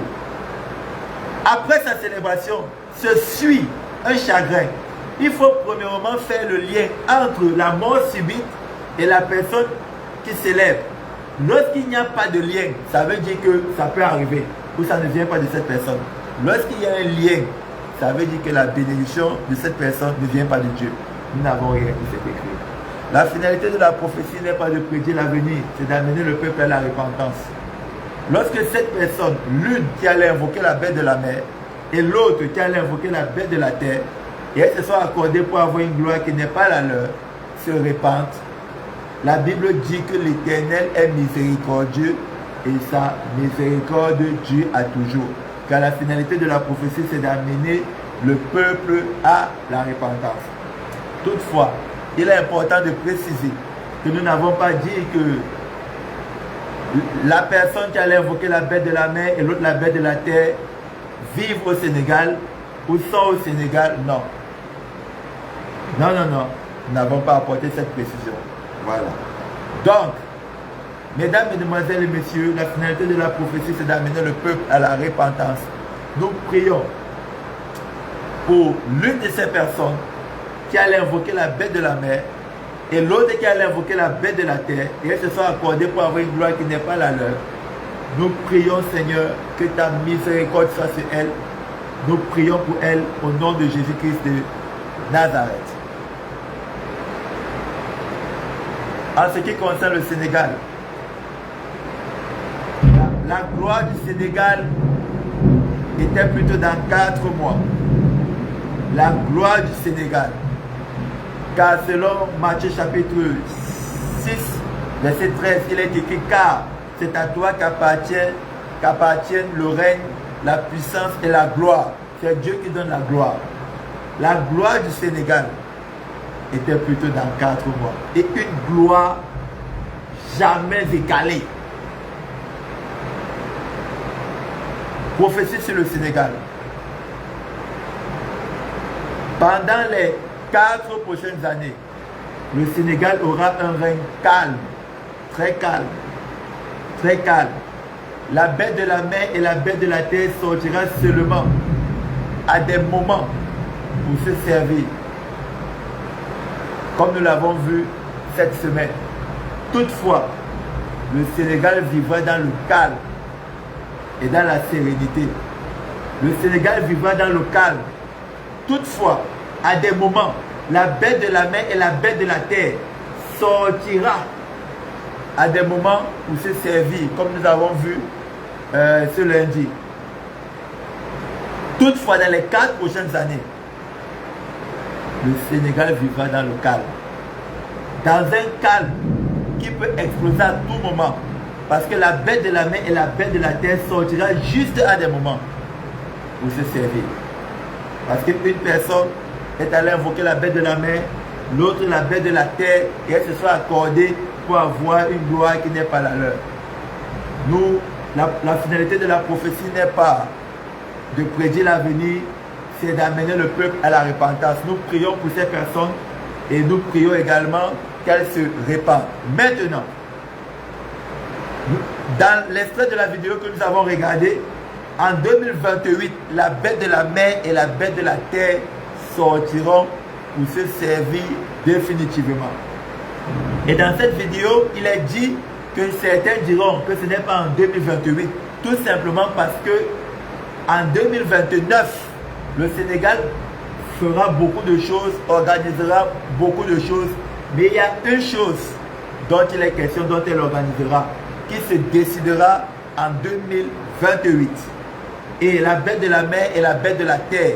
après sa célébration, se suit un chagrin. Il faut premièrement faire le lien entre la mort subite et la personne qui célèbre. Lorsqu'il n'y a pas de lien, ça veut dire que ça peut arriver, ou ça ne vient pas de cette personne. Lorsqu'il y a un lien, ça veut dire que la bénédiction de cette personne ne vient pas de Dieu. Nous n'avons rien qui s'est écrit. La finalité de la prophétie n'est pas de prédire l'avenir, c'est d'amener le peuple à la repentance. Lorsque cette personne, l'une qui allait invoquer la bête de la mer, et l'autre qui allait invoquer la bête de la terre, et elles se sont accordées pour avoir une gloire qui n'est pas la leur, se repentent. La Bible dit que l'Éternel est miséricordieux et sa miséricorde dure à toujours. Car la finalité de la prophétie, c'est d'amener le peuple à la repentance. Toutefois, il est important de préciser que nous n'avons pas dit que la personne qui allait invoquer la bête de la mer et l'autre la bête de la terre vivent au Sénégal ou sont au Sénégal. Non. Non, non, non. Nous n'avons pas apporté cette précision. Voilà. Donc, mesdames, mesdemoiselles et messieurs, la finalité de la prophétie, c'est d'amener le peuple à la repentance. Nous prions pour l'une de ces personnes qui allait invoquer la bête de la mer Et l'autre qui allait invoquer la bête de la terre, et elles se sont accordées pour avoir une gloire qui n'est pas la leur. Nous prions, Seigneur, que ta miséricorde soit sur elle. Nous prions pour elle au nom de Jésus-Christ de Nazareth. En ce qui concerne le Sénégal, la gloire du Sénégal était plutôt dans 4 mois. La gloire du Sénégal. Car selon Matthieu chapitre 6, verset 13, il est écrit, car c'est à toi qu'appartiennent le règne, la puissance et la gloire. C'est Dieu qui donne la gloire. La gloire du Sénégal était plutôt dans 4 mois. Et une gloire jamais égalée. Prophétie sur le Sénégal. Pendant les 4 prochaines années, le Sénégal aura un règne calme, très calme, très calme. La bête de la mer et la bête de la terre sortira seulement à des moments pour se servir, comme nous l'avons vu cette semaine. Toutefois, le Sénégal vivra dans le calme et dans la sérénité. Le Sénégal vivra dans le calme. Toutefois, à des moments, la bête de la mer et la bête de la terre sortira à des moments pour se servir, comme nous avons vu ce lundi. Toutefois, dans les 4 prochaines années, le Sénégal vivra dans le calme. Dans un calme qui peut exploser à tout moment. Parce que la bête de la mer et la bête de la terre sortira juste à des moments pour se servir. Parce qu'une personne est allée invoquer la bête de la mer, l'autre la bête de la terre, et elles se sont accordées pour avoir une gloire qui n'est pas la leur. Nous, la finalité de la prophétie n'est pas de prédire l'avenir, c'est d'amener le peuple à la repentance. Nous prions pour ces personnes et nous prions également qu'elles se répandent. Maintenant, dans l'extrait de la vidéo que nous avons regardé, en 2028, la bête de la mer et la bête de la terre sortiront pour se servir définitivement. Et dans cette vidéo, il est dit que certains diront que ce n'est pas en 2028, tout simplement parce que en 2029, le Sénégal fera beaucoup de choses, organisera beaucoup de choses, mais il y a une chose dont il est question, dont elle organisera, qui se décidera en 2028. Et la bête de la mer et la bête de la terre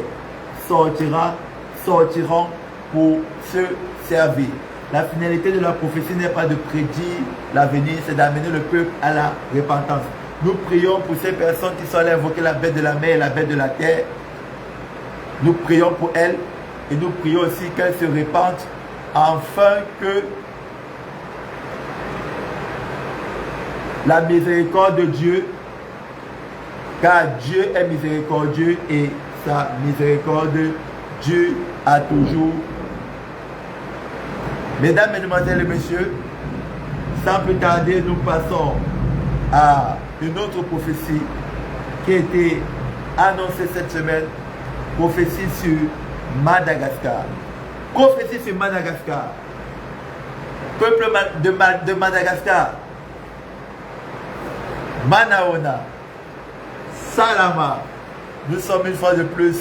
sortiront pour se servir. La finalité de la prophétie n'est pas de prédire l'avenir, c'est d'amener le peuple à la repentance. Nous prions pour ces personnes qui sont allées invoquer la bête de la mer et la bête de la terre. Nous prions pour elles et nous prions aussi qu'elles se répandent afin que la miséricorde de Dieu, car Dieu est miséricordieux et sa miséricorde Dieu a toujours. Mesdames, Mesdemoiselles et Messieurs, sans plus tarder, nous passons à une autre prophétie qui a été annoncée cette semaine, prophétie sur Madagascar. Prophétie sur Madagascar. Peuple de Madagascar, Manaona, Salama, nous sommes une fois de plus,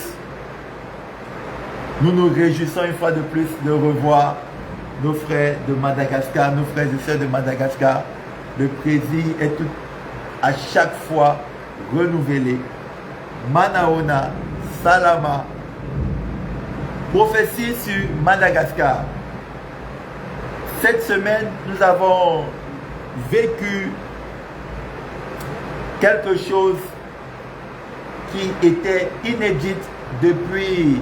nous nous réjouissons une fois de plus de revoir nos frères de Madagascar, nos frères et sœurs de Madagascar. Le plaisir est tout, à chaque fois renouvelé. Manaona, Salama, prophétie sur Madagascar. Cette semaine, nous avons vécu quelque chose qui était inédite depuis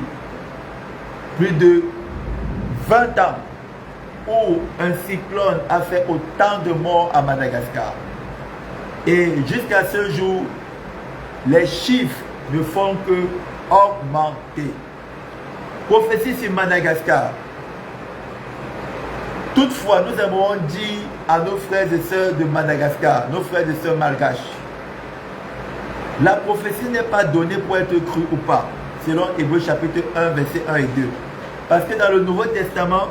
plus de 20 ans, où un cyclone a fait autant de morts à Madagascar. Et jusqu'à ce jour, les chiffres ne font que augmenter. Prophétie sur Madagascar. Toutefois, nous aimerons dire à nos frères et sœurs de Madagascar, nos frères et sœurs malgaches, la prophétie n'est pas donnée pour être crue ou pas, selon Hébreux chapitre 1, verset 1 et 2. Parce que dans le Nouveau Testament,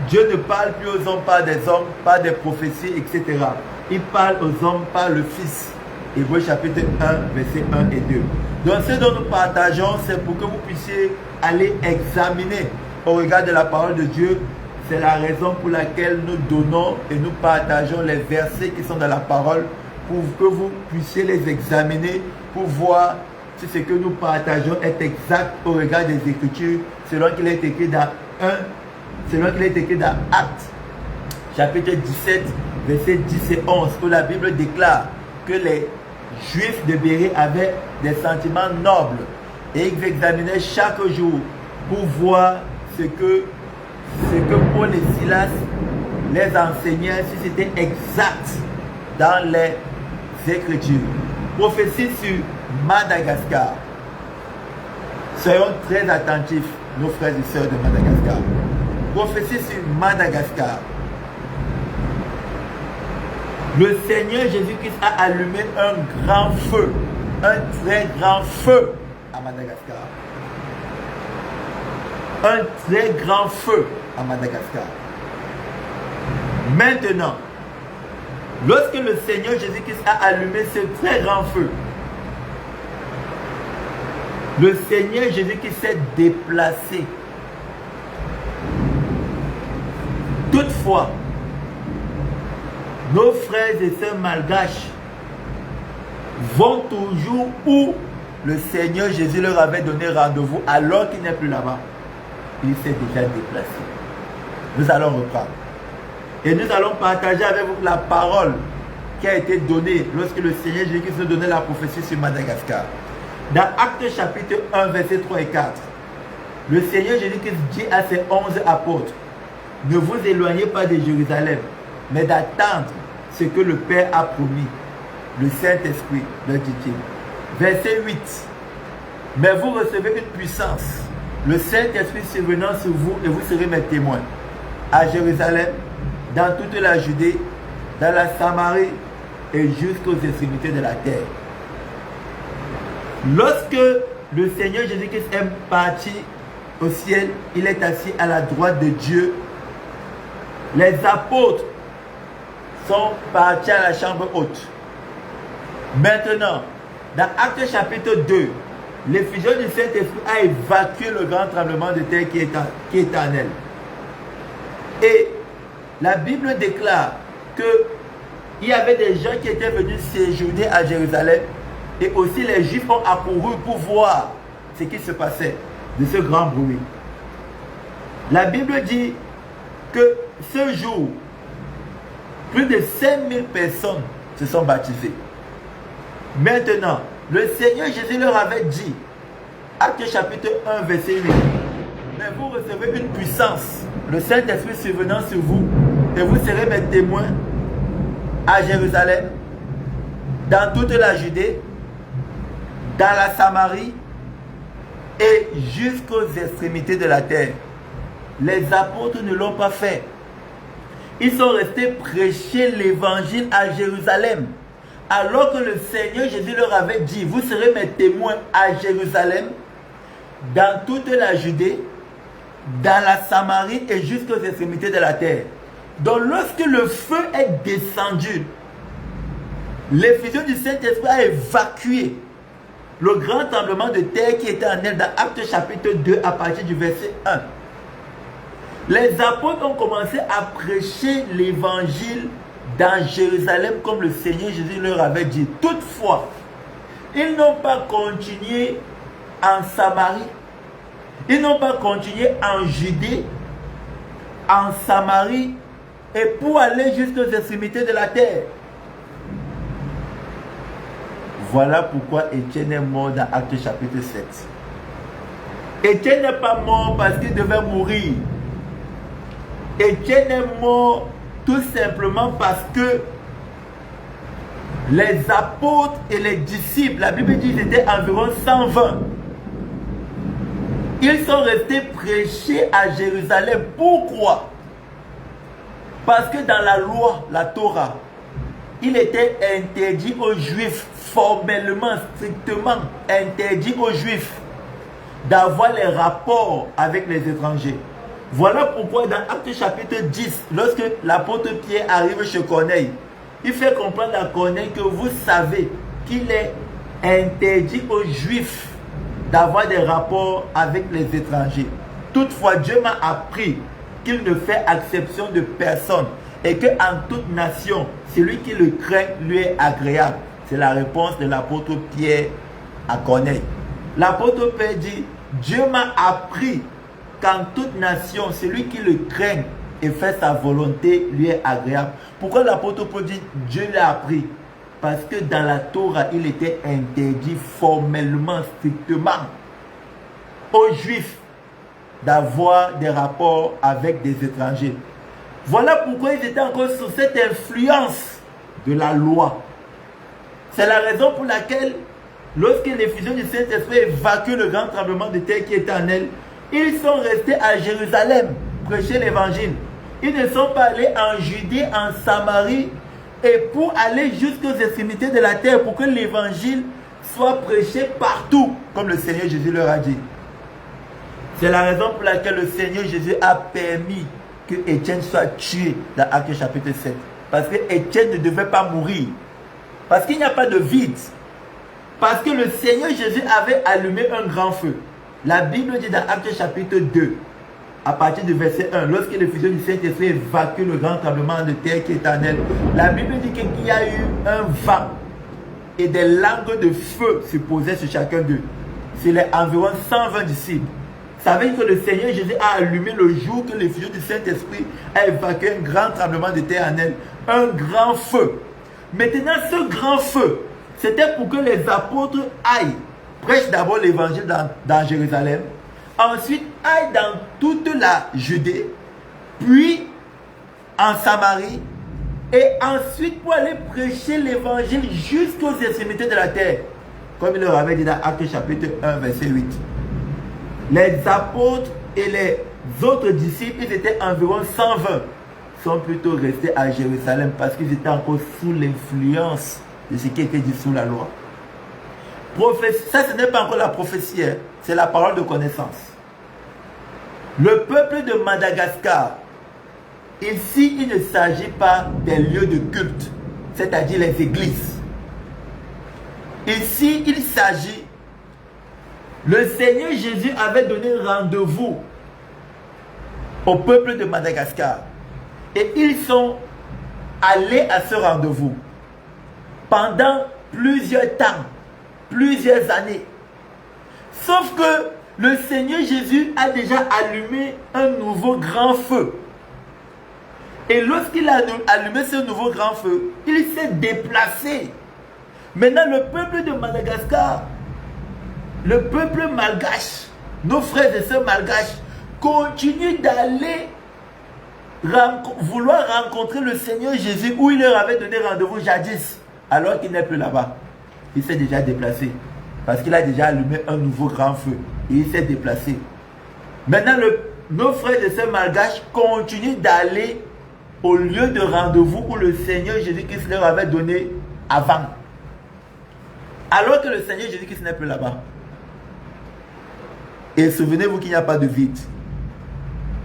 Dieu ne parle plus aux hommes par des hommes, par des prophéties, etc. Il parle aux hommes par le Fils. Hébreux chapitre 1, versets 1 et 2. Donc ce dont nous partageons, c'est pour que vous puissiez aller examiner au regard de la parole de Dieu. C'est la raison pour laquelle nous donnons et nous partageons les versets qui sont dans la parole pour que vous puissiez les examiner pour voir si ce que nous partageons est exact au regard des Écritures selon qu'il est écrit dans Actes chapitre 17 versets 10 et 11 où la Bible déclare que les Juifs de Bérée avaient des sentiments nobles et ils examinaient chaque jour pour voir ce que Paul et Silas les enseignaient, si c'était exact dans les Écritures. Prophétie sur Madagascar. Soyons très attentifs, nos frères et sœurs de Madagascar. Prophétie sur Madagascar. Le Seigneur Jésus-Christ a allumé un grand feu, un très grand feu à Madagascar. Un très grand feu à Madagascar. Maintenant, lorsque le Seigneur Jésus-Christ a allumé ce très grand feu, le Seigneur Jésus-Christ s'est déplacé. Toutefois, nos frères et sœurs malgaches vont toujours où le Seigneur Jésus leur avait donné rendez-vous alors qu'il n'est plus là-bas. Il s'est déjà déplacé. Nous allons reprendre. Et nous allons partager avec vous la parole qui a été donnée lorsque le Seigneur Jésus-Christ nous donnait la prophétie sur Madagascar. Dans Actes chapitre 1, versets 3 et 4, le Seigneur Jésus-Christ dit à ses 11 apôtres, ne vous éloignez pas de Jérusalem, mais d'attendre ce que le Père a promis, le Saint-Esprit, leur dit-il. Verset 8, mais vous recevez une puissance, le Saint-Esprit survenant sur vous et vous serez mes témoins, à Jérusalem, dans toute la Judée, dans la Samarie et jusqu'aux extrémités de la terre. Lorsque le Seigneur Jésus-Christ est parti au ciel, il est assis à la droite de Dieu. Les apôtres sont partis à la chambre haute. Maintenant, dans Actes chapitre 2, l'effusion du Saint-Esprit a évacué le grand tremblement de terre qui est en elle. Et la Bible déclare qu'il y avait des gens qui étaient venus séjourner à Jérusalem et aussi les Juifs ont accouru pour voir ce qui se passait de ce grand bruit. La Bible dit que ce jour, plus de 5000 personnes se sont baptisées. Maintenant, le Seigneur Jésus leur avait dit, Actes chapitre 1, verset 8, mais vous recevez une puissance, le Saint-Esprit survenant sur vous, et vous serez mes témoins à Jérusalem, dans toute la Judée, dans la Samarie et jusqu'aux extrémités de la terre. Les apôtres ne l'ont pas fait. Ils sont restés prêcher l'évangile à Jérusalem. Alors que le Seigneur Jésus leur avait dit, vous serez mes témoins à Jérusalem, dans toute la Judée, dans la Samarie et jusqu'aux extrémités de la terre. Donc lorsque le feu est descendu, l'effusion du Saint-Esprit a évacué le grand tremblement de terre qui était en elle dans Actes chapitre 2 à partir du verset 1. Les apôtres ont commencé à prêcher l'évangile dans Jérusalem comme le Seigneur Jésus leur avait dit. Toutefois, ils n'ont pas continué en Samarie, ils n'ont pas continué en Judée, en Samarie et pour aller jusqu'aux extrémités de la terre. Voilà pourquoi Étienne est mort dans Actes chapitre 7. Étienne n'est pas mort parce qu'il devait mourir. Étienne est mort tout simplement parce que les apôtres et les disciples, la Bible dit qu'ils étaient environ 120. Ils sont restés prêcher à Jérusalem. Pourquoi? Parce que dans la loi, la Torah, il était interdit aux Juifs, formellement, strictement interdit aux Juifs d'avoir les rapports avec les étrangers. Voilà pourquoi dans Actes chapitre 10, lorsque l'apôtre Pierre arrive chez Corneille, il fait comprendre à Corneille que vous savez qu'il est interdit aux Juifs d'avoir des rapports avec les étrangers. Toutefois, Dieu m'a appris qu'il ne fait exception de personne et qu'en toute nation, celui qui le craint lui est agréable. C'est la réponse de l'apôtre Pierre à Corneille. L'apôtre Pierre dit, Dieu m'a appris qu'en toute nation, celui qui le craint et fait sa volonté lui est agréable. Pourquoi l'apôtre Paul dit Dieu l'a appris? Parce que dans la Torah, il était interdit formellement, strictement aux Juifs d'avoir des rapports avec des étrangers. Voilà pourquoi ils étaient encore sous cette influence de la loi. C'est la raison pour laquelle, lorsque l'effusion du Saint-Esprit évacue le grand tremblement de terre qui était en elle, ils sont restés à Jérusalem, prêcher l'évangile. Ils ne sont pas allés en Judée, en Samarie, et pour aller jusqu'aux extrémités de la terre, pour que l'évangile soit prêché partout, comme le Seigneur Jésus leur a dit. C'est la raison pour laquelle le Seigneur Jésus a permis que Étienne soit tué dans Actes chapitre 7. Parce que Étienne ne devait pas mourir. Parce qu'il n'y a pas de vide. Parce que le Seigneur Jésus avait allumé un grand feu. La Bible dit dans Actes chapitre 2, à partir du verset 1, lorsque l'effusion du Saint-Esprit évacue le grand tremblement de terre qui est en elle, la Bible dit qu'il y a eu un vent et des langues de feu se posaient sur chacun d'eux. C'est les environ 120 disciples. Ça veut dire que le Seigneur Jésus a allumé le jour que l'effusion du Saint-Esprit a évacué un grand tremblement de terre en elle. Un grand feu. Maintenant, ce grand feu, c'était pour que les apôtres aillent, prêchent d'abord l'évangile dans Jérusalem, ensuite aillent dans toute la Judée, puis en Samarie, et ensuite pour aller prêcher l'évangile jusqu'aux extrémités de la terre, comme il leur avait dit dans Actes chapitre 1, verset 8. Les apôtres et les autres disciples, ils étaient environ 120, sont plutôt restés à Jérusalem parce qu'ils étaient encore sous l'influence de ce qui était dit sous la loi. Ça, ce n'est pas encore la prophétie, hein, c'est la parole de connaissance. Le peuple de Madagascar, ici, il ne s'agit pas des lieux de culte, c'est-à-dire les églises. Ici, il s'agit, le Seigneur Jésus avait donné rendez-vous au peuple de Madagascar. Et ils sont allés à ce rendez-vous pendant plusieurs temps, plusieurs années. Sauf que le Seigneur Jésus a déjà allumé un nouveau grand feu. Et lorsqu'il a allumé ce nouveau grand feu, il s'est déplacé. Maintenant, le peuple de Madagascar, le peuple malgache, nos frères et sœurs malgaches, continuent d'aller vouloir rencontrer le Seigneur Jésus où il leur avait donné rendez-vous jadis, alors qu'il n'est plus là-bas. Il s'est déjà déplacé parce qu'il a déjà allumé un nouveau grand feu et il s'est déplacé. Maintenant, nos frères et sœurs malgaches continuent d'aller au lieu de rendez-vous où le Seigneur Jésus-Christ leur avait donné avant, alors que le Seigneur Jésus-Christ n'est plus là-bas. Et souvenez-vous qu'il n'y a pas de vide.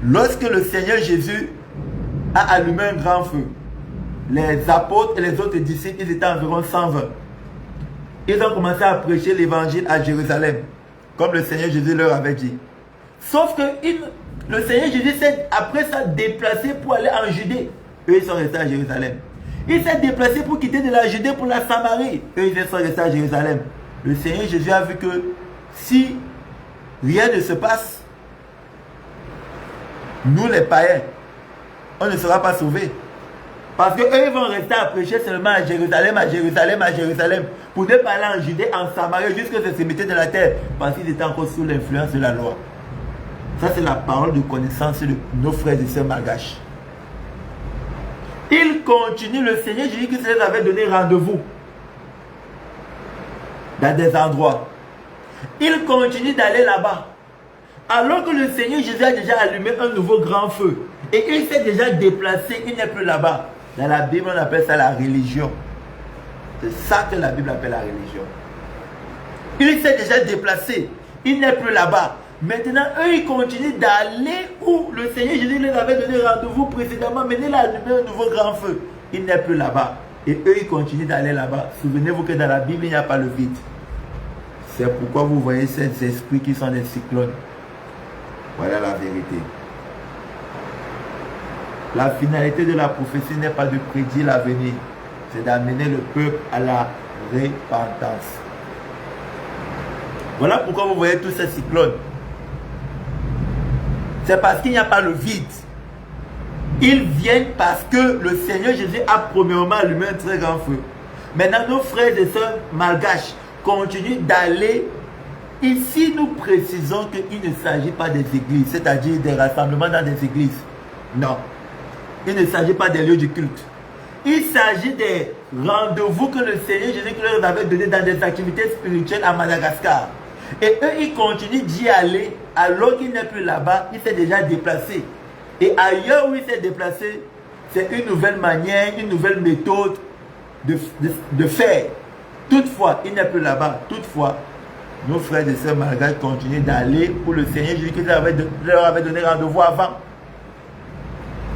Lorsque le Seigneur Jésus a allumé un grand feu, les apôtres et les autres disciples, ils étaient environ 120. Ils ont commencé à prêcher l'évangile à Jérusalem, comme le Seigneur Jésus leur avait dit. Sauf que le Seigneur Jésus s'est après ça déplacé pour aller en Judée. Eux, ils sont restés à Jérusalem. Il s'est déplacé pour quitter de la Judée pour la Samarie. Eux, ils sont restés à Jérusalem. Le Seigneur Jésus a vu que si rien ne se passe, nous les païens, on ne sera pas sauvés. Parce qu'eux, ils vont rester à prêcher seulement à Jérusalem, à Jérusalem, à Jérusalem, pour ne pas aller en Judée, en Samarie, jusqu'aux extrémités de la terre, parce qu'ils étaient encore sous l'influence de la loi. Ça, c'est la parole de connaissance de nos frères et sœurs malgaches. Ils continuent, le Seigneur Jésus-Christ les avait donné rendez-vous dans des endroits. Ils continuent d'aller là-bas. Alors que le Seigneur Jésus a déjà allumé un nouveau grand feu. Et il s'est déjà déplacé, il n'est plus là-bas. Dans la Bible, on appelle ça la religion. C'est ça que la Bible appelle la religion. Il s'est déjà déplacé, il n'est plus là-bas. Maintenant, eux, ils continuent d'aller où le Seigneur Jésus leur avait donné rendez-vous précédemment, mais il a allumé un nouveau grand feu. Il n'est plus là-bas. Et eux, ils continuent d'aller là-bas. Souvenez-vous que dans la Bible, il n'y a pas le vide. C'est pourquoi vous voyez ces esprits qui sont des cyclones. Voilà la vérité. La finalité de la prophétie n'est pas de prédire l'avenir, c'est d'amener le peuple à la repentance. Voilà pourquoi vous voyez tous ces cyclones. C'est parce qu'il n'y a pas le vide. Ils viennent parce que le Seigneur Jésus a premièrement allumé un très grand feu. Maintenant, nos frères et sœurs malgaches continuent d'aller. Ici, nous précisons qu'il ne s'agit pas des églises, c'est-à-dire des rassemblements dans des églises. Non. Il ne s'agit pas des lieux du culte. Il s'agit des rendez-vous que le Seigneur Jésus leur avait donné dans des activités spirituelles à Madagascar. Et eux, ils continuent d'y aller alors qu'il n'est plus là-bas. Il s'est déjà déplacé. Et ailleurs où il s'est déplacé, c'est une nouvelle manière, une nouvelle méthode de faire. Toutefois, il n'est plus là-bas. Toutefois, nos frères et sœurs malgaches continuent d'aller où le Seigneur Jésus leur avait donné rendez-vous avant.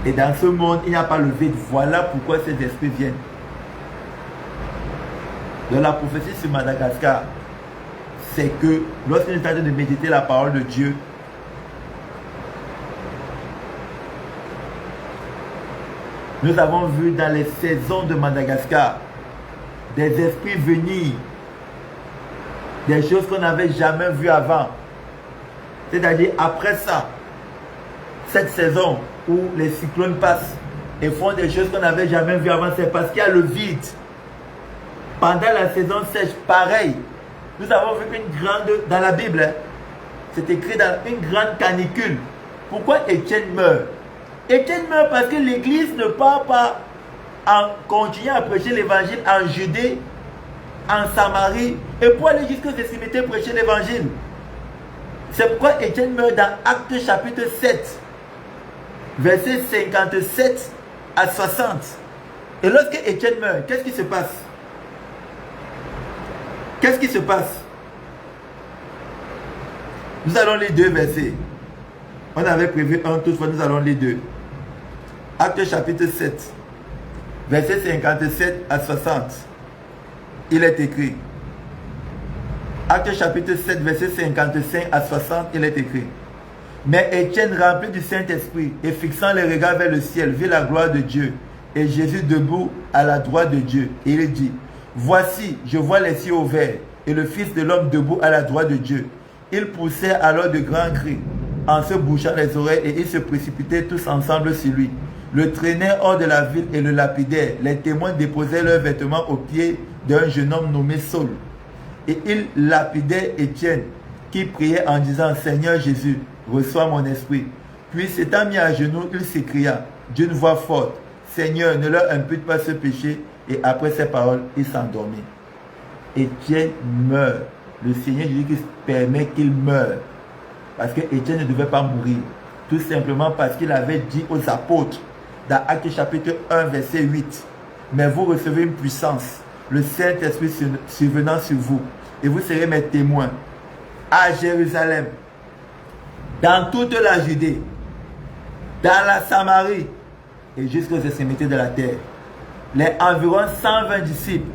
Et dans ce monde, il n'y a pas le vide. Voilà pourquoi ces esprits viennent. Dans la prophétie sur Madagascar, c'est que lorsqu'on est en train de méditer la parole de Dieu, nous avons vu dans les saisons de Madagascar des esprits venir, des choses qu'on n'avait jamais vues avant. C'est-à-dire après ça, cette saison où les cyclones passent et font des choses qu'on n'avait jamais vues avant, c'est parce qu'il y a le vide. Pendant la saison sèche, pareil. Nous avons vu une grande, dans la Bible, c'est écrit dans une grande canicule. Pourquoi Étienne meurt? Étienne meurt parce que l'église ne part pas en continuant à prêcher l'évangile en Judée, en Samarie, et pour aller jusqu'aux extrémités prêcher l'évangile. C'est pourquoi Étienne meurt dans Actes chapitre 7, versets 57 à 60. Et lorsque Étienne meurt, qu'est-ce qui se passe? Qu'est-ce qui se passe? Nous allons lire deux versets. On avait prévu un, toutefois nous allons lire deux. Acte chapitre 7, versets 57 à 60. Il est écrit. Acte chapitre 7, versets 55 à 60, il est écrit. Mais Étienne, rempli du Saint-Esprit et fixant les regards vers le ciel, vit la gloire de Dieu et Jésus debout à la droite de Dieu. Et il dit, voici, je vois les cieux ouverts et le Fils de l'homme debout à la droite de Dieu. Ils poussèrent alors de grands cris en se bouchant les oreilles et ils se précipitaient tous ensemble sur lui. Le traînaient hors de la ville et le lapidaient. Les témoins déposaient leurs vêtements aux pieds d'un jeune homme nommé Saul. Et ils lapidaient Étienne qui priait en disant, Seigneur Jésus, reçois mon esprit. Puis s'étant mis à genoux, il s'écria d'une voix forte, Seigneur, ne leur impute pas ce péché. Et après ces paroles, il s'endormit. Étienne meurt. Le Seigneur Jésus permet qu'il meure. Parce que Étienne ne devait pas mourir. Tout simplement parce qu'il avait dit aux apôtres, dans Actes chapitre 1, verset 8, mais vous recevez une puissance, le Saint-Esprit survenant sur vous, et vous serez mes témoins à Jérusalem, dans toute la Judée, dans la Samarie, et jusqu'aux extrémités de la terre. Les environ 120 disciples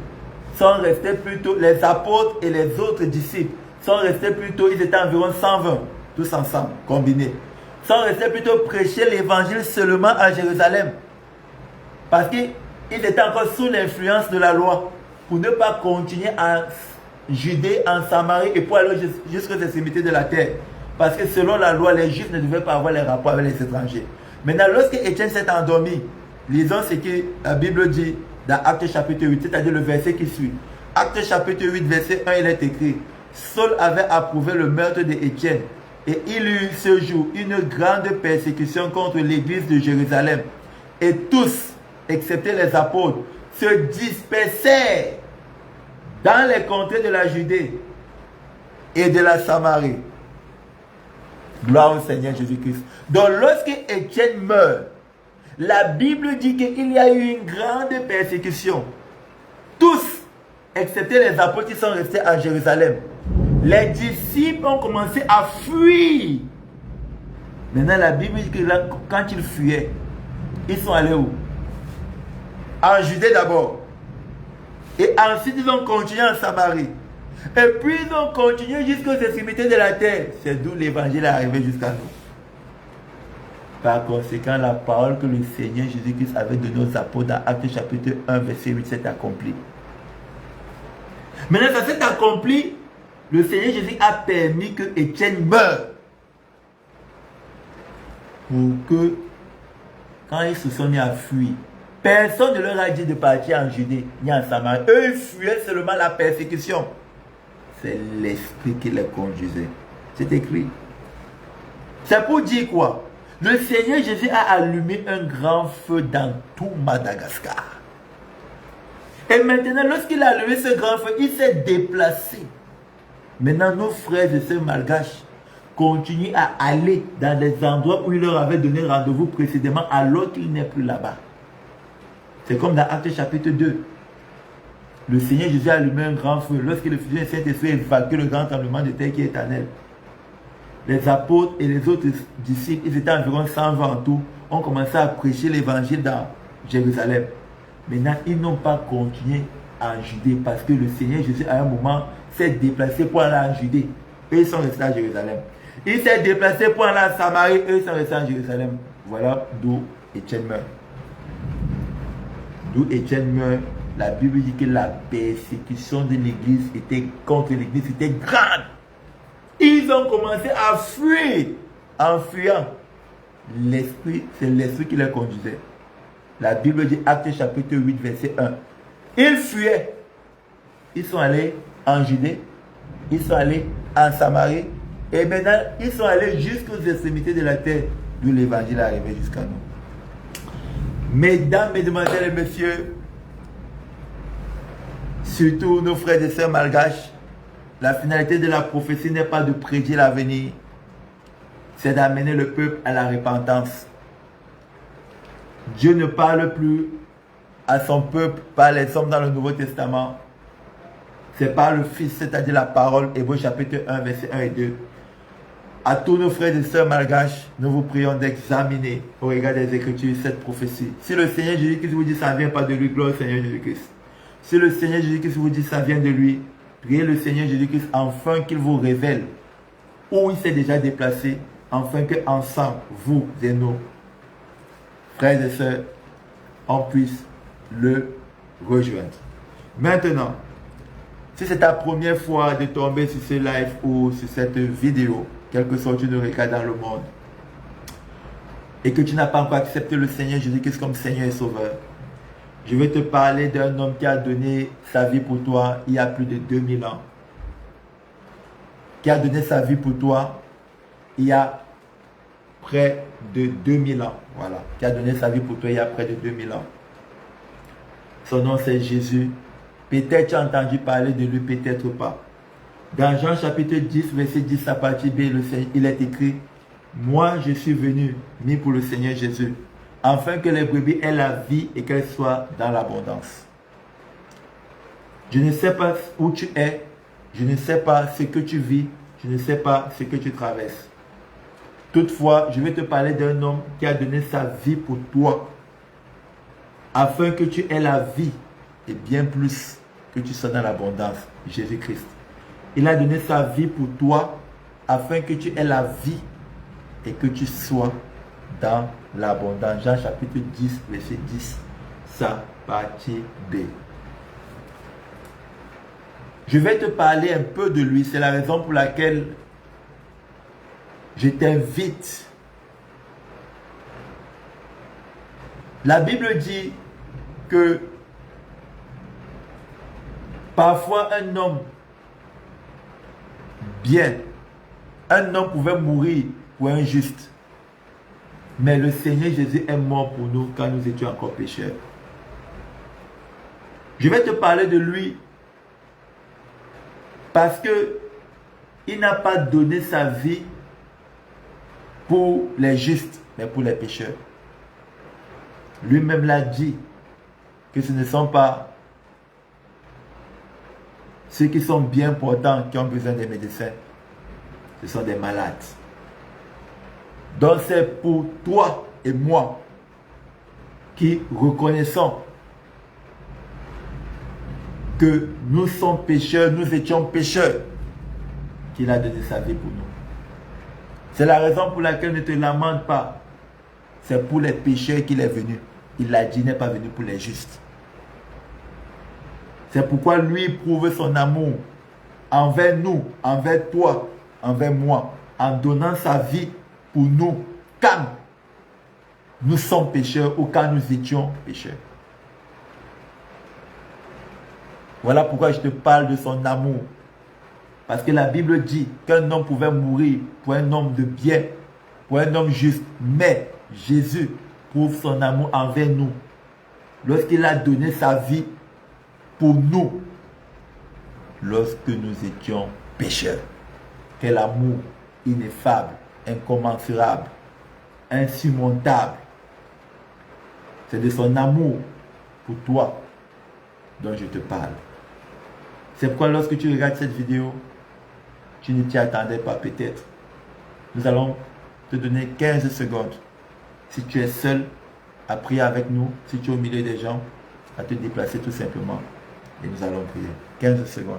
sont restés plutôt, les apôtres et les autres disciples sont restés plutôt, ils étaient environ 120, tous ensemble, combinés, sont restés plutôt prêcher l'évangile seulement à Jérusalem. Parce qu'ils étaient encore sous l'influence de la loi, pour ne pas continuer en Judée, en Samarie et pour aller jusqu'aux extrémités de la terre. Parce que selon la loi, les Juifs ne devaient pas avoir les rapports avec les étrangers. Maintenant, lorsque Étienne s'est endormi, lisons ce que la Bible dit dans Actes chapitre 8, c'est-à-dire le verset qui suit. Actes chapitre 8, verset 1, il est écrit, Saul avait approuvé le meurtre d'Étienne et il eut ce jour une grande persécution contre l'église de Jérusalem. Et tous, excepté les apôtres, se dispersèrent dans les contrées de la Judée et de la Samarie. Gloire au Seigneur Jésus-Christ. Donc lorsque Étienne meurt, la Bible dit qu'il y a eu une grande persécution. Tous, excepté les apôtres qui sont restés à Jérusalem. Les disciples ont commencé à fuir. Maintenant, la Bible dit que là, quand ils fuyaient, ils sont allés où? En Judée d'abord. Et ensuite, ils ont continué en Samarie. Et puis, ils ont continué jusqu'aux extrémités de la terre. C'est d'où l'évangile est arrivé jusqu'à nous. Par conséquent, la parole que le Seigneur Jésus-Christ avait donnée aux apôtres dans Actes chapitre 1, verset 8, s'est accomplie. Maintenant, ça s'est accompli. Le Seigneur Jésus a permis que Étienne meure. Pour que, quand ils se sont mis à fuir, personne ne leur a dit de partir en Judée ni en Samarie. Eux, ils fuyaient seulement la persécution. C'est l'esprit qui les conduisait. C'est écrit. C'est pour dire quoi? Le Seigneur Jésus a allumé un grand feu dans tout Madagascar. Et maintenant, lorsqu'il a allumé ce grand feu, il s'est déplacé. Maintenant, nos frères et sœurs malgaches continuent à aller dans les endroits où il leur avait donné rendez-vous précédemment alors qu'il n'est plus là-bas. C'est comme dans Actes chapitre 2. Le Seigneur Jésus a allumé un grand feu lorsqu'il le faisait Saint-Esprit évacuer le grand tremblement de terre qui est éternel. Les apôtres et les autres disciples, ils étaient environ 120 en tout, ont commencé à prêcher l'évangile dans Jérusalem. Maintenant, ils n'ont pas continué en Judée parce que le Seigneur Jésus, à un moment, s'est déplacé pour aller en Judée. Eux, ils sont restés à Jérusalem. Il s'est déplacé pour aller en Samarie. Eux, ils sont restés à Jérusalem. Voilà d'où Étienne meurt. D'où Étienne meurt. La Bible dit que la persécution de l'église était contre l'église, était grande. Ils ont commencé à fuir. En fuyant, l'esprit, c'est l'esprit qui les conduisait. La Bible dit, Actes chapitre 8, verset 1. Ils fuyaient. Ils sont allés en Judée. Ils sont allés en Samarie. Et maintenant, ils sont allés jusqu'aux extrémités de la terre, d'où l'évangile est arrivé jusqu'à nous. Mesdames, mesdemoiselles et messieurs, surtout nos frères et sœurs malgaches, la finalité de la prophétie n'est pas de prédire l'avenir, c'est d'amener le peuple à la repentance. Dieu ne parle plus à son peuple par les hommes dans le Nouveau Testament. C'est par le Fils, c'est-à-dire la parole, Hébreux chapitre 1, verset 1 et 2. À tous nos frères et sœurs malgaches, nous vous prions d'examiner au regard des Écritures cette prophétie. Si le Seigneur Jésus-Christ vous dit ça ne vient pas de lui, gloire au Seigneur Jésus-Christ. Si le Seigneur Jésus-Christ vous dit ça vient de lui, priez le Seigneur Jésus-Christ afin qu'il vous révèle où il s'est déjà déplacé, afin qu'ensemble, vous et nous, frères et sœurs, on puisse le rejoindre. Maintenant, si c'est ta première fois de tomber sur ce live ou sur cette vidéo, quel que soit où tu nous regardes dans le monde, et que tu n'as pas encore accepté le Seigneur Jésus-Christ comme Seigneur et Sauveur, je vais te parler d'un homme qui a donné sa vie pour toi il y a plus de 2000 ans. Qui a donné sa vie pour toi il y a près de 2000 ans. Voilà. Qui a donné sa vie pour toi il y a près de 2000 ans. Son nom c'est Jésus. Peut-être tu as entendu parler de lui, peut-être pas. Dans Jean chapitre 10, verset 10 à partir B, il est écrit: moi je suis venu, mis pour le Seigneur Jésus, afin que les brebis aient la vie et qu'elles soient dans l'abondance. Je ne sais pas où tu es, je ne sais pas ce que tu vis, je ne sais pas ce que tu traverses. Toutefois, je vais te parler d'un homme qui a donné sa vie pour toi, afin que tu aies la vie et bien plus que tu sois dans l'abondance. Jésus-Christ. Il a donné sa vie pour toi, afin que tu aies la vie et que tu sois dans l'abondance. Jean chapitre 10, verset 10, sa partie B. Je vais te parler un peu de lui. C'est la raison pour laquelle je t'invite. La Bible dit que parfois un homme bien, un homme pouvait mourir pour un juste. Mais le Seigneur Jésus est mort pour nous quand nous étions encore pécheurs. Je vais te parler de lui parce que il n'a pas donné sa vie pour les justes, mais pour les pécheurs. Lui-même l'a dit que ce ne sont pas Ceux qui sont bien portants, qui ont besoin des médecins, ce sont des malades. Donc c'est pour toi et moi qui reconnaissons que nous sommes pécheurs, nous étions pécheurs, qu'il a donné sa vie pour nous. C'est la raison pour laquelle ne te lamente pas. C'est pour les pécheurs qu'il est venu. Il a dit, il n'est pas venu pour les justes. C'est pourquoi lui prouve son amour envers nous, envers toi, envers moi, en donnant sa vie pour nous, quand nous sommes pécheurs ou quand nous étions pécheurs. Voilà pourquoi je te parle de son amour. Parce que la Bible dit qu'un homme pouvait mourir pour un homme de bien, pour un homme juste. Mais Jésus prouve son amour envers nous lorsqu'il a donné sa vie pour nous, lorsque nous étions pécheurs. Quel amour ineffable, incommensurable, insurmontable. C'est de son amour pour toi dont je te parle. C'est pourquoi lorsque tu regardes cette vidéo, tu ne t'y attendais pas peut-être. Nous allons te donner 15 secondes. Si tu es seul à prier avec nous, si tu es au milieu des gens, à te déplacer tout simplement. Et nous allons prier. 15 secondes.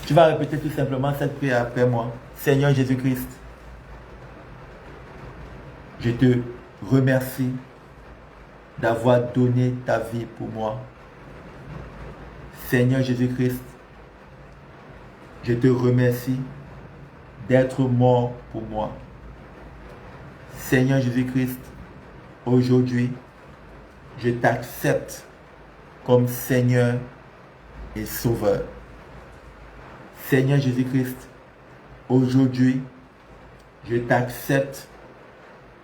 Tu vas répéter tout simplement cette prière après moi. Seigneur Jésus-Christ, je te remercie d'avoir donné ta vie pour moi. Seigneur Jésus-Christ, je te remercie d'être mort pour moi. Seigneur Jésus-Christ, aujourd'hui, je t'accepte comme Seigneur et Sauveur. Seigneur Jésus-Christ, aujourd'hui, je t'accepte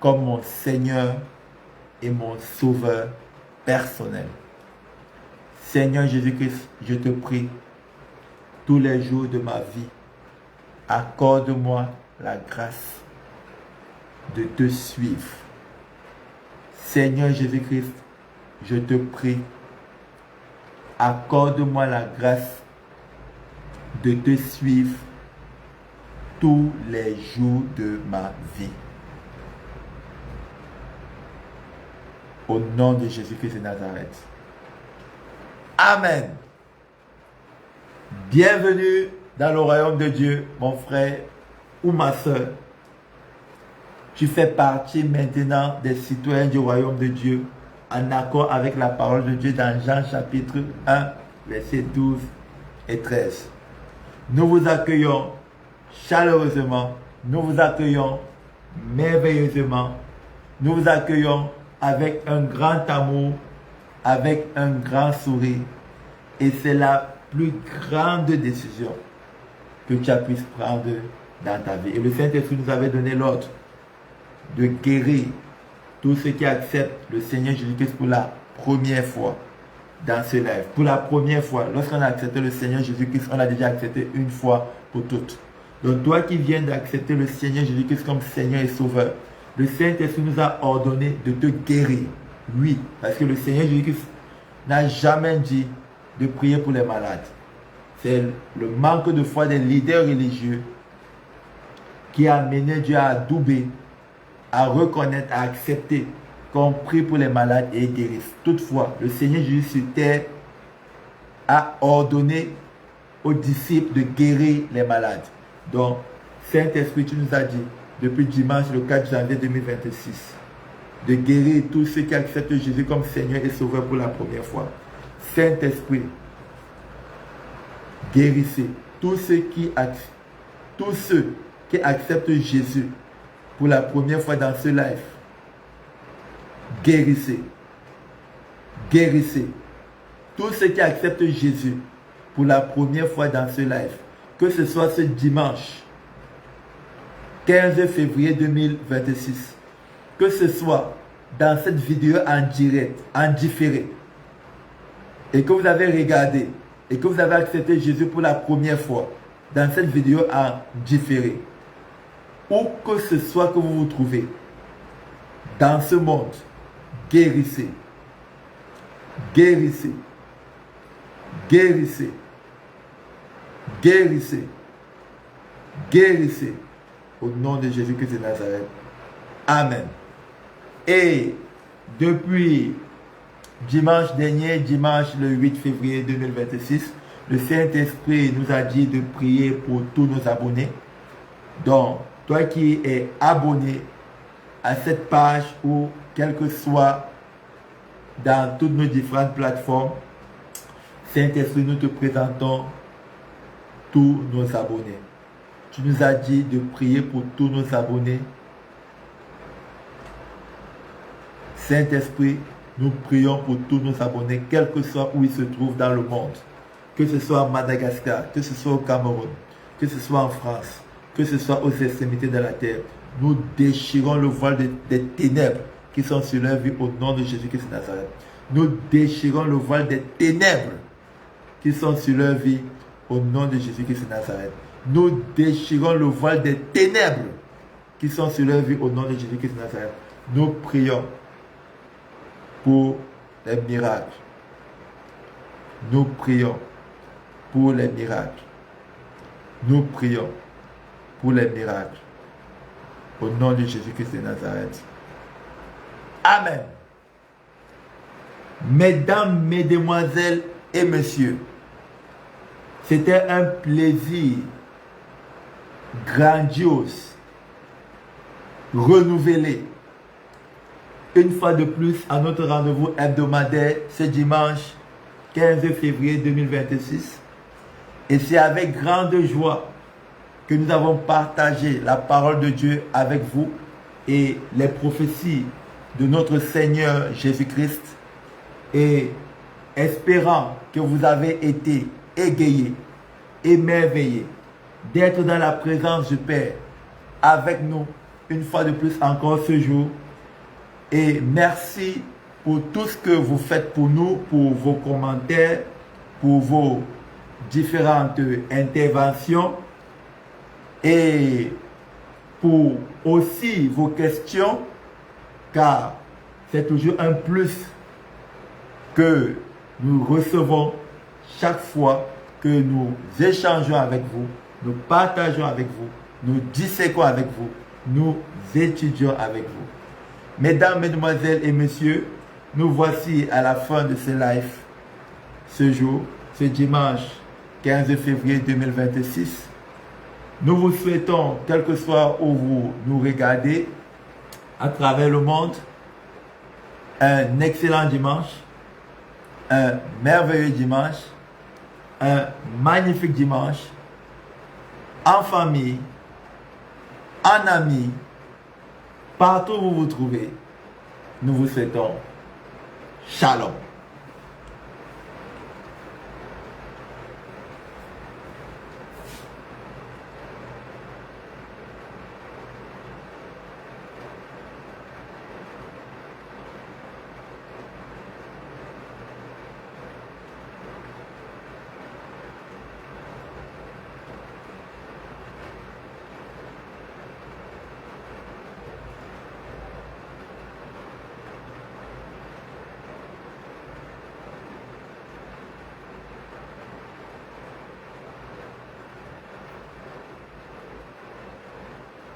comme mon Seigneur et mon Sauveur personnel. Seigneur Jésus-Christ, je te prie, tous les jours de ma vie, accorde-moi la grâce de te suivre. Seigneur Jésus-Christ, je te prie, accorde-moi la grâce de te suivre tous les jours de ma vie. Au nom de Jésus-Christ de Nazareth. Amen. Bienvenue dans le royaume de Dieu, mon frère ou ma soeur. Tu fais partie maintenant des citoyens du royaume de Dieu en accord avec la parole de Dieu dans Jean chapitre 1, versets 12 et 13. Nous vous accueillons chaleureusement, nous vous accueillons merveilleusement, nous vous accueillons avec un grand amour, avec un grand sourire. Et c'est la plus grande décision que tu as pu prendre dans ta vie. Et le Saint-Esprit nous avait donné l'ordre de guérir tous ceux qui acceptent le Seigneur Jésus-Christ pour la première fois dans ce live. Pour la première fois, lorsqu'on a accepté le Seigneur Jésus-Christ, on l'a déjà accepté une fois pour toutes. Donc toi qui viens d'accepter le Seigneur Jésus-Christ comme Seigneur et Sauveur, le Saint-Esprit nous a ordonné de te guérir. Oui, parce que le Seigneur Jésus-Christ n'a jamais dit de prier pour les malades. C'est le manque de foi des leaders religieux qui a amené Dieu à adouber, à reconnaître, à accepter qu'on prie pour les malades et guérissent. Toutefois, le Seigneur Jésus sur terre a ordonné aux disciples de guérir les malades. Donc, Saint-Esprit, tu nous as dit, depuis dimanche le 4 janvier 2026, de guérir tous ceux qui acceptent Jésus comme Seigneur et Sauveur pour la première fois. Saint-Esprit, guérissez tous ceux qui acceptent Jésus pour la première fois dans ce live. Guérissez. Guérissez. Tous ceux qui acceptent Jésus pour la première fois dans ce live, que ce soit ce dimanche 15 février 2026, que ce soit dans cette vidéo en direct, en différé, et que vous avez regardé, et que vous avez accepté Jésus pour la première fois, dans cette vidéo en différé, où que ce soit que vous vous trouvez dans ce monde, guérissez, guérissez, guérissez, guérissez, guérissez, au nom de Jésus-Christ de Nazareth. Amen. Et depuis dimanche dernier, dimanche le 8 février 2026, le Saint-Esprit nous a dit de prier pour tous nos abonnés. Donc, toi qui es abonné à cette page ou quel que soit dans toutes nos différentes plateformes, Saint-Esprit, nous te présentons tous nos abonnés. Tu nous as dit de prier pour tous nos abonnés. Saint-Esprit, nous prions pour tous nos abonnés, quel que soit où ils se trouvent dans le monde. Que ce soit à Madagascar, que ce soit au Cameroun, que ce soit en France, que ce soit aux extrémités de la terre. Nous déchirons le voile des ténèbres qui sont sur leur vie au nom de Jésus-Christ de Nazareth. Nous déchirons le voile des ténèbres qui sont sur leur vie au nom de Jésus-Christ de Nazareth. Nous déchirons le voile des ténèbres qui sont sur leur vie au nom de Jésus-Christ de Nazareth. Nous prions pour les miracles. Nous prions pour les miracles. Nous prions pour les miracles. Au nom de Jésus-Christ de Nazareth. Amen. Mesdames, mesdemoiselles et messieurs, c'était un plaisir grandiose, renouvelé, une fois de plus à notre rendez-vous hebdomadaire ce dimanche 15 février 2026. Et c'est avec grande joie que nous avons partagé la parole de Dieu avec vous et les prophéties de notre Seigneur Jésus-Christ, et espérant que vous avez été égayés, émerveillés d'être dans la présence du Père avec nous une fois de plus encore ce jour. Et merci pour tout ce que vous faites pour nous, pour vos commentaires, pour vos différentes interventions et pour aussi vos questions, car c'est toujours un plus que nous recevons chaque fois que nous échangeons avec vous, nous partageons avec vous, nous disséquons avec vous, nous étudions avec vous. Mesdames, mesdemoiselles et messieurs, nous voici à la fin de ce live, ce jour, ce dimanche 15 février 2026. Nous vous souhaitons, quel que soit où vous nous regardez, à travers le monde, un excellent dimanche, un merveilleux dimanche, un magnifique dimanche, en famille, en amis, partout où vous vous trouvez. Nous vous souhaitons Shalom.